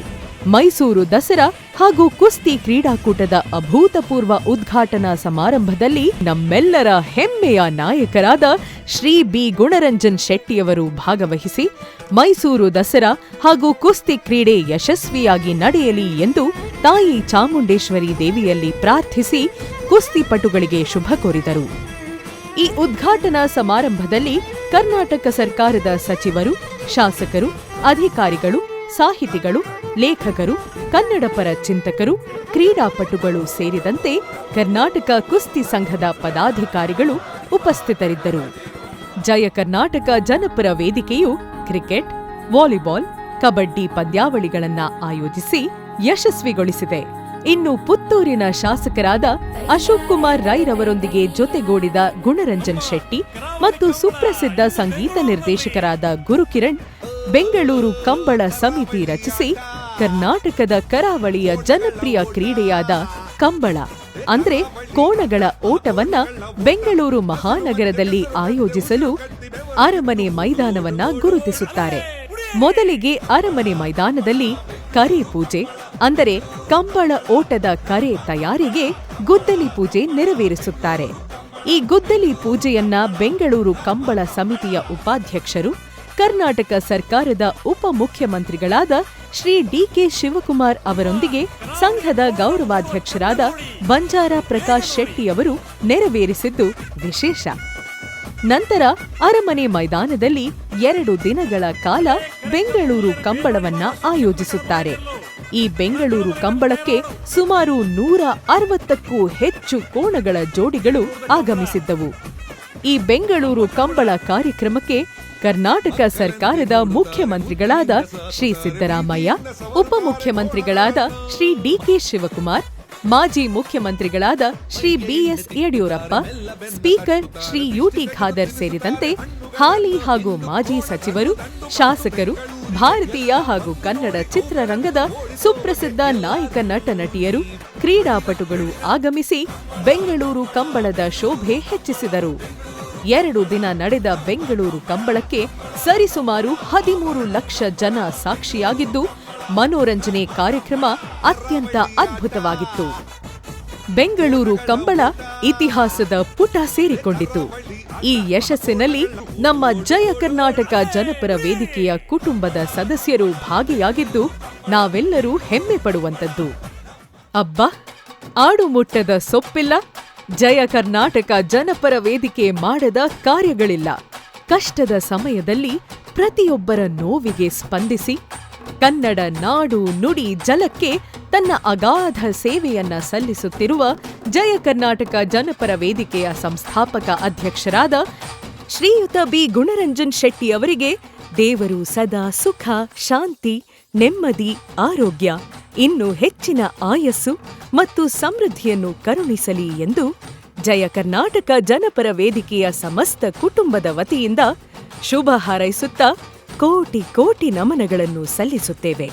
ಮೈಸೂರು ದಸರಾ ಹಾಗೂ ಕುಸ್ತಿ ಕ್ರೀಡಾಕೂಟದ ಅಭೂತಪೂರ್ವ ಉದ್ಘಾಟನಾ ಸಮಾರಂಭದಲ್ಲಿ ನಮ್ಮೆಲ್ಲರ ಹೆಮ್ಮೆಯ ನಾಯಕರಾದ ಶ್ರೀ ಬಿ ಗುಣರಂಜನ್ ಶೆಟ್ಟಿಯವರು ಭಾಗವಹಿಸಿ ಮೈಸೂರು ದಸರಾ ಹಾಗೂ ಕುಸ್ತಿ ಕ್ರೀಡೆ ಯಶಸ್ವಿಯಾಗಿ ನಡೆಯಲಿ ಎಂದು ತಾಯಿ ಚಾಮುಂಡೇಶ್ವರಿ ದೇವಿಯಲ್ಲಿ ಪ್ರಾರ್ಥಿಸಿ ಕುಸ್ತಿಪಟುಗಳಿಗೆ ಶುಭ ಕೋರಿದರು. ಈ ಉದ್ಘಾಟನಾ ಸಮಾರಂಭದಲ್ಲಿ ಕರ್ನಾಟಕ ಸರ್ಕಾರದ ಸಚಿವರು, ಶಾಸಕರು, ಅಧಿಕಾರಿಗಳು, ಸಾಹಿತಿಗಳು, ಲೇಖಕರು, ಕನ್ನಡಪರ ಚಿಂತಕರು, ಕ್ರೀಡಾಪಟುಗಳು ಸೇರಿದಂತೆ ಕರ್ನಾಟಕ ಕುಸ್ತಿ ಸಂಘದ ಪದಾಧಿಕಾರಿಗಳು ಉಪಸ್ಥಿತರಿದ್ದರು. ಜಯ ಕರ್ನಾಟಕ ಜನಪರ ವೇದಿಕೆಯು ಕ್ರಿಕೆಟ್, ವಾಲಿಬಾಲ್, ಕಬಡ್ಡಿ ಪಂದ್ಯಾವಳಿಗಳನ್ನು ಆಯೋಜಿಸಿ ಯಶಸ್ವಿಗೊಳಿಸಿದೆ. ಇನ್ನು ಪುತ್ತೂರಿನ ಶಾಸಕರಾದ ಅಶೋಕ್ ಕುಮಾರ್ ರೈರವರೊಂದಿಗೆ ಜೊತೆಗೂಡಿದ ಗುಣರಂಜನ್ ಶೆಟ್ಟಿ ಮತ್ತು ಸುಪ್ರಸಿದ್ಧ ಸಂಗೀತ ನಿರ್ದೇಶಕರಾದ ಗುರುಕಿರಣ್ ಬೆಂಗಳೂರು ಕಂಬಳ ಸಮಿತಿ ರಚಿಸಿ ಕರ್ನಾಟಕದ ಕರಾವಳಿಯ ಜನಪ್ರಿಯ ಕ್ರೀಡೆಯಾದ ಕಂಬಳ ಅಂದ್ರೆ ಕೋಣಗಳ ಓಟವನ್ನ ಬೆಂಗಳೂರು ಮಹಾನಗರದಲ್ಲಿ ಆಯೋಜಿಸಲು ಅರಮನೆ ಮೈದಾನವನ್ನ ಗುರುತಿಸುತ್ತಾರೆ. ಮೊದಲಿಗೆ ಅರಮನೆ ಮೈದಾನದಲ್ಲಿ ಕರೆ ಪೂಜೆ ಅಂದರೆ ಕಂಬಳ ಓಟದ ಕರೆ ತಯಾರಿಗೆ ಗುದ್ದಲಿ ಪೂಜೆ ನೆರವೇರಿಸುತ್ತಾರೆ. ಈ ಗುದ್ದಲಿ ಪೂಜೆಯನ್ನ ಬೆಂಗಳೂರು ಕಂಬಳ ಸಮಿತಿಯ ಉಪಾಧ್ಯಕ್ಷರು, ಕರ್ನಾಟಕ ಸರ್ಕಾರದ ಉಪಮುಖ್ಯಮಂತ್ರಿಗಳಾದ ಶ್ರೀ ಡಿ.ಕೆ. ಶಿವಕುಮಾರ್ ಅವರೊಂದಿಗೆ ಸಂಘದ ಗೌರವಾಧ್ಯಕ್ಷರಾದ ಬಂಜಾರ ಪ್ರಕಾಶ್ ಶೆಟ್ಟಿಯವರು ನೆರವೇರಿಸಿದ್ದು ವಿಶೇಷ. ನಂತರ ಅರಮನೆ ಮೈದಾನದಲ್ಲಿ 2 ದಿನಗಳ ಕಾಲ ಬೆಂಗಳೂರು ಕಂಬಳವನ್ನ ಆಯೋಜಿಸುತ್ತಾರೆ. ಈ ಬೆಂಗಳೂರು ಕಂಬಳಕ್ಕೆ ಸುಮಾರು 160ಕ್ಕೂ ಹೆಚ್ಚು ಕೋಣಗಳ ಜೋಡಿಗಳು ಆಗಮಿಸಿದ್ದವು. ಈ ಬೆಂಗಳೂರು ಕಂಬಳ ಕಾರ್ಯಕ್ರಮಕ್ಕೆ ಕರ್ನಾಟಕ ಸರ್ಕಾರದ ಮುಖ್ಯಮಂತ್ರಿಗಳಾದ ಶ್ರೀ ಸಿದ್ದರಾಮಯ್ಯ, ಉಪಮುಖ್ಯಮಂತ್ರಿಗಳಾದ ಶ್ರೀ ಡಿ.ಕೆ. ಶಿವಕುಮಾರ್, ಮಾಜಿ ಮುಖ್ಯಮಂತ್ರಿಗಳಾದ ಶ್ರೀ ಬಿ.ಎಸ್. ಯಡಿಯೂರಪ್ಪ, ಸ್ಪೀಕರ್ ಶ್ರೀ ಯು.ಟಿ. ಖಾದರ್ ಸೇರಿದಂತೆ ಹಾಲಿ ಹಾಗೂ ಮಾಜಿ ಸಚಿವರು, ಶಾಸಕರು, ಭಾರತೀಯ ಹಾಗೂ ಕನ್ನಡ ಚಿತ್ರರಂಗದ ಸುಪ್ರಸಿದ್ಧ ನಾಯಕ ನಟ ನಟಿಯರು, ಕ್ರೀಡಾಪಟುಗಳು ಆಗಮಿಸಿ ಬೆಂಗಳೂರು ಕಂಬಳದ ಶೋಭೆ ಹೆಚ್ಚಿಸಿದರು. 2 ದಿನ ನಡೆದ ಬೆಂಗಳೂರು ಕಂಬಳಕ್ಕೆ ಸರಿಸುಮಾರು 13 ಲಕ್ಷ ಜನ ಸಾಕ್ಷಿಯಾಗಿದ್ದು ಮನೋರಂಜನೆ ಕಾರ್ಯಕ್ರಮ ಅತ್ಯಂತ ಅದ್ಭುತವಾಗಿತ್ತು. ಬೆಂಗಳೂರು ಕಂಬಳ ಇತಿಹಾಸದ ಪುಟ ಸೇರಿಕೊಂಡಿತು. ಈ ಯಶಸ್ಸಿನಲ್ಲಿ ನಮ್ಮ ಜಯ ಕರ್ನಾಟಕ ಜನಪರ ವೇದಿಕೆಯ ಕುಟುಂಬದ ಸದಸ್ಯರು ಭಾಗಿಯಾಗಿದ್ದು ನಾವೆಲ್ಲರೂ ಹೆಮ್ಮೆ ಪಡುವಂತದ್ದು. ಅಬ್ಬಾ, ಆಡು ಮುಟ್ಟದ ಸೊಪ್ಪಿಲ್ಲ, ಜಯ ಕರ್ನಾಟಕ ಜನಪರ ವೇದಿಕೆ ಮಾಡದ ಕಾರ್ಯಗಳಿಲ್ಲ. ಕಷ್ಟದ ಸಮಯದಲ್ಲಿ ಪ್ರತಿಯೊಬ್ಬರ ನೋವಿಗೆ ಸ್ಪಂದಿಸಿ ಕನ್ನಡ ನಾಡು ನುಡಿ ಜಲಕ್ಕೆ ತನ್ನ ಅಗಾಧ ಸೇವೆಯನ್ನ ಸಲ್ಲಿಸುತ್ತಿರುವ ಜಯ ಕರ್ನಾಟಕ ಜನಪರ ವೇದಿಕೆಯ ಸಂಸ್ಥಾಪಕ ಅಧ್ಯಕ್ಷರಾದ ಶ್ರೀಯುತ ಬಿ ಗುಣರಂಜನ್ ಶೆಟ್ಟಿ ಅವರಿಗೆ ದೇವರು ಸದಾ ಸುಖ, ಶಾಂತಿ, ನೆಮ್ಮದಿ, ಆರೋಗ್ಯ, ಇನ್ನೂ ಹೆಚ್ಚಿನ ಆಯಸ್ಸು ಮತ್ತು ಸಮೃದ್ಧಿಯನ್ನು ಕರುಣಿಸಲಿ ಎಂದು ಜಯ ಕರ್ನಾಟಕ ಜನಪರ ವೇದಿಕೆಯ ಸಮಸ್ತ ಕುಟುಂಬದ ವತಿಯಿಂದ ಶುಭ ಹಾರೈಸುತ್ತಾ ಕೋಟಿ ಕೋಟಿ ನಮನಗಳನ್ನು ಸಲ್ಲಿಸುತ್ತೇವೆ.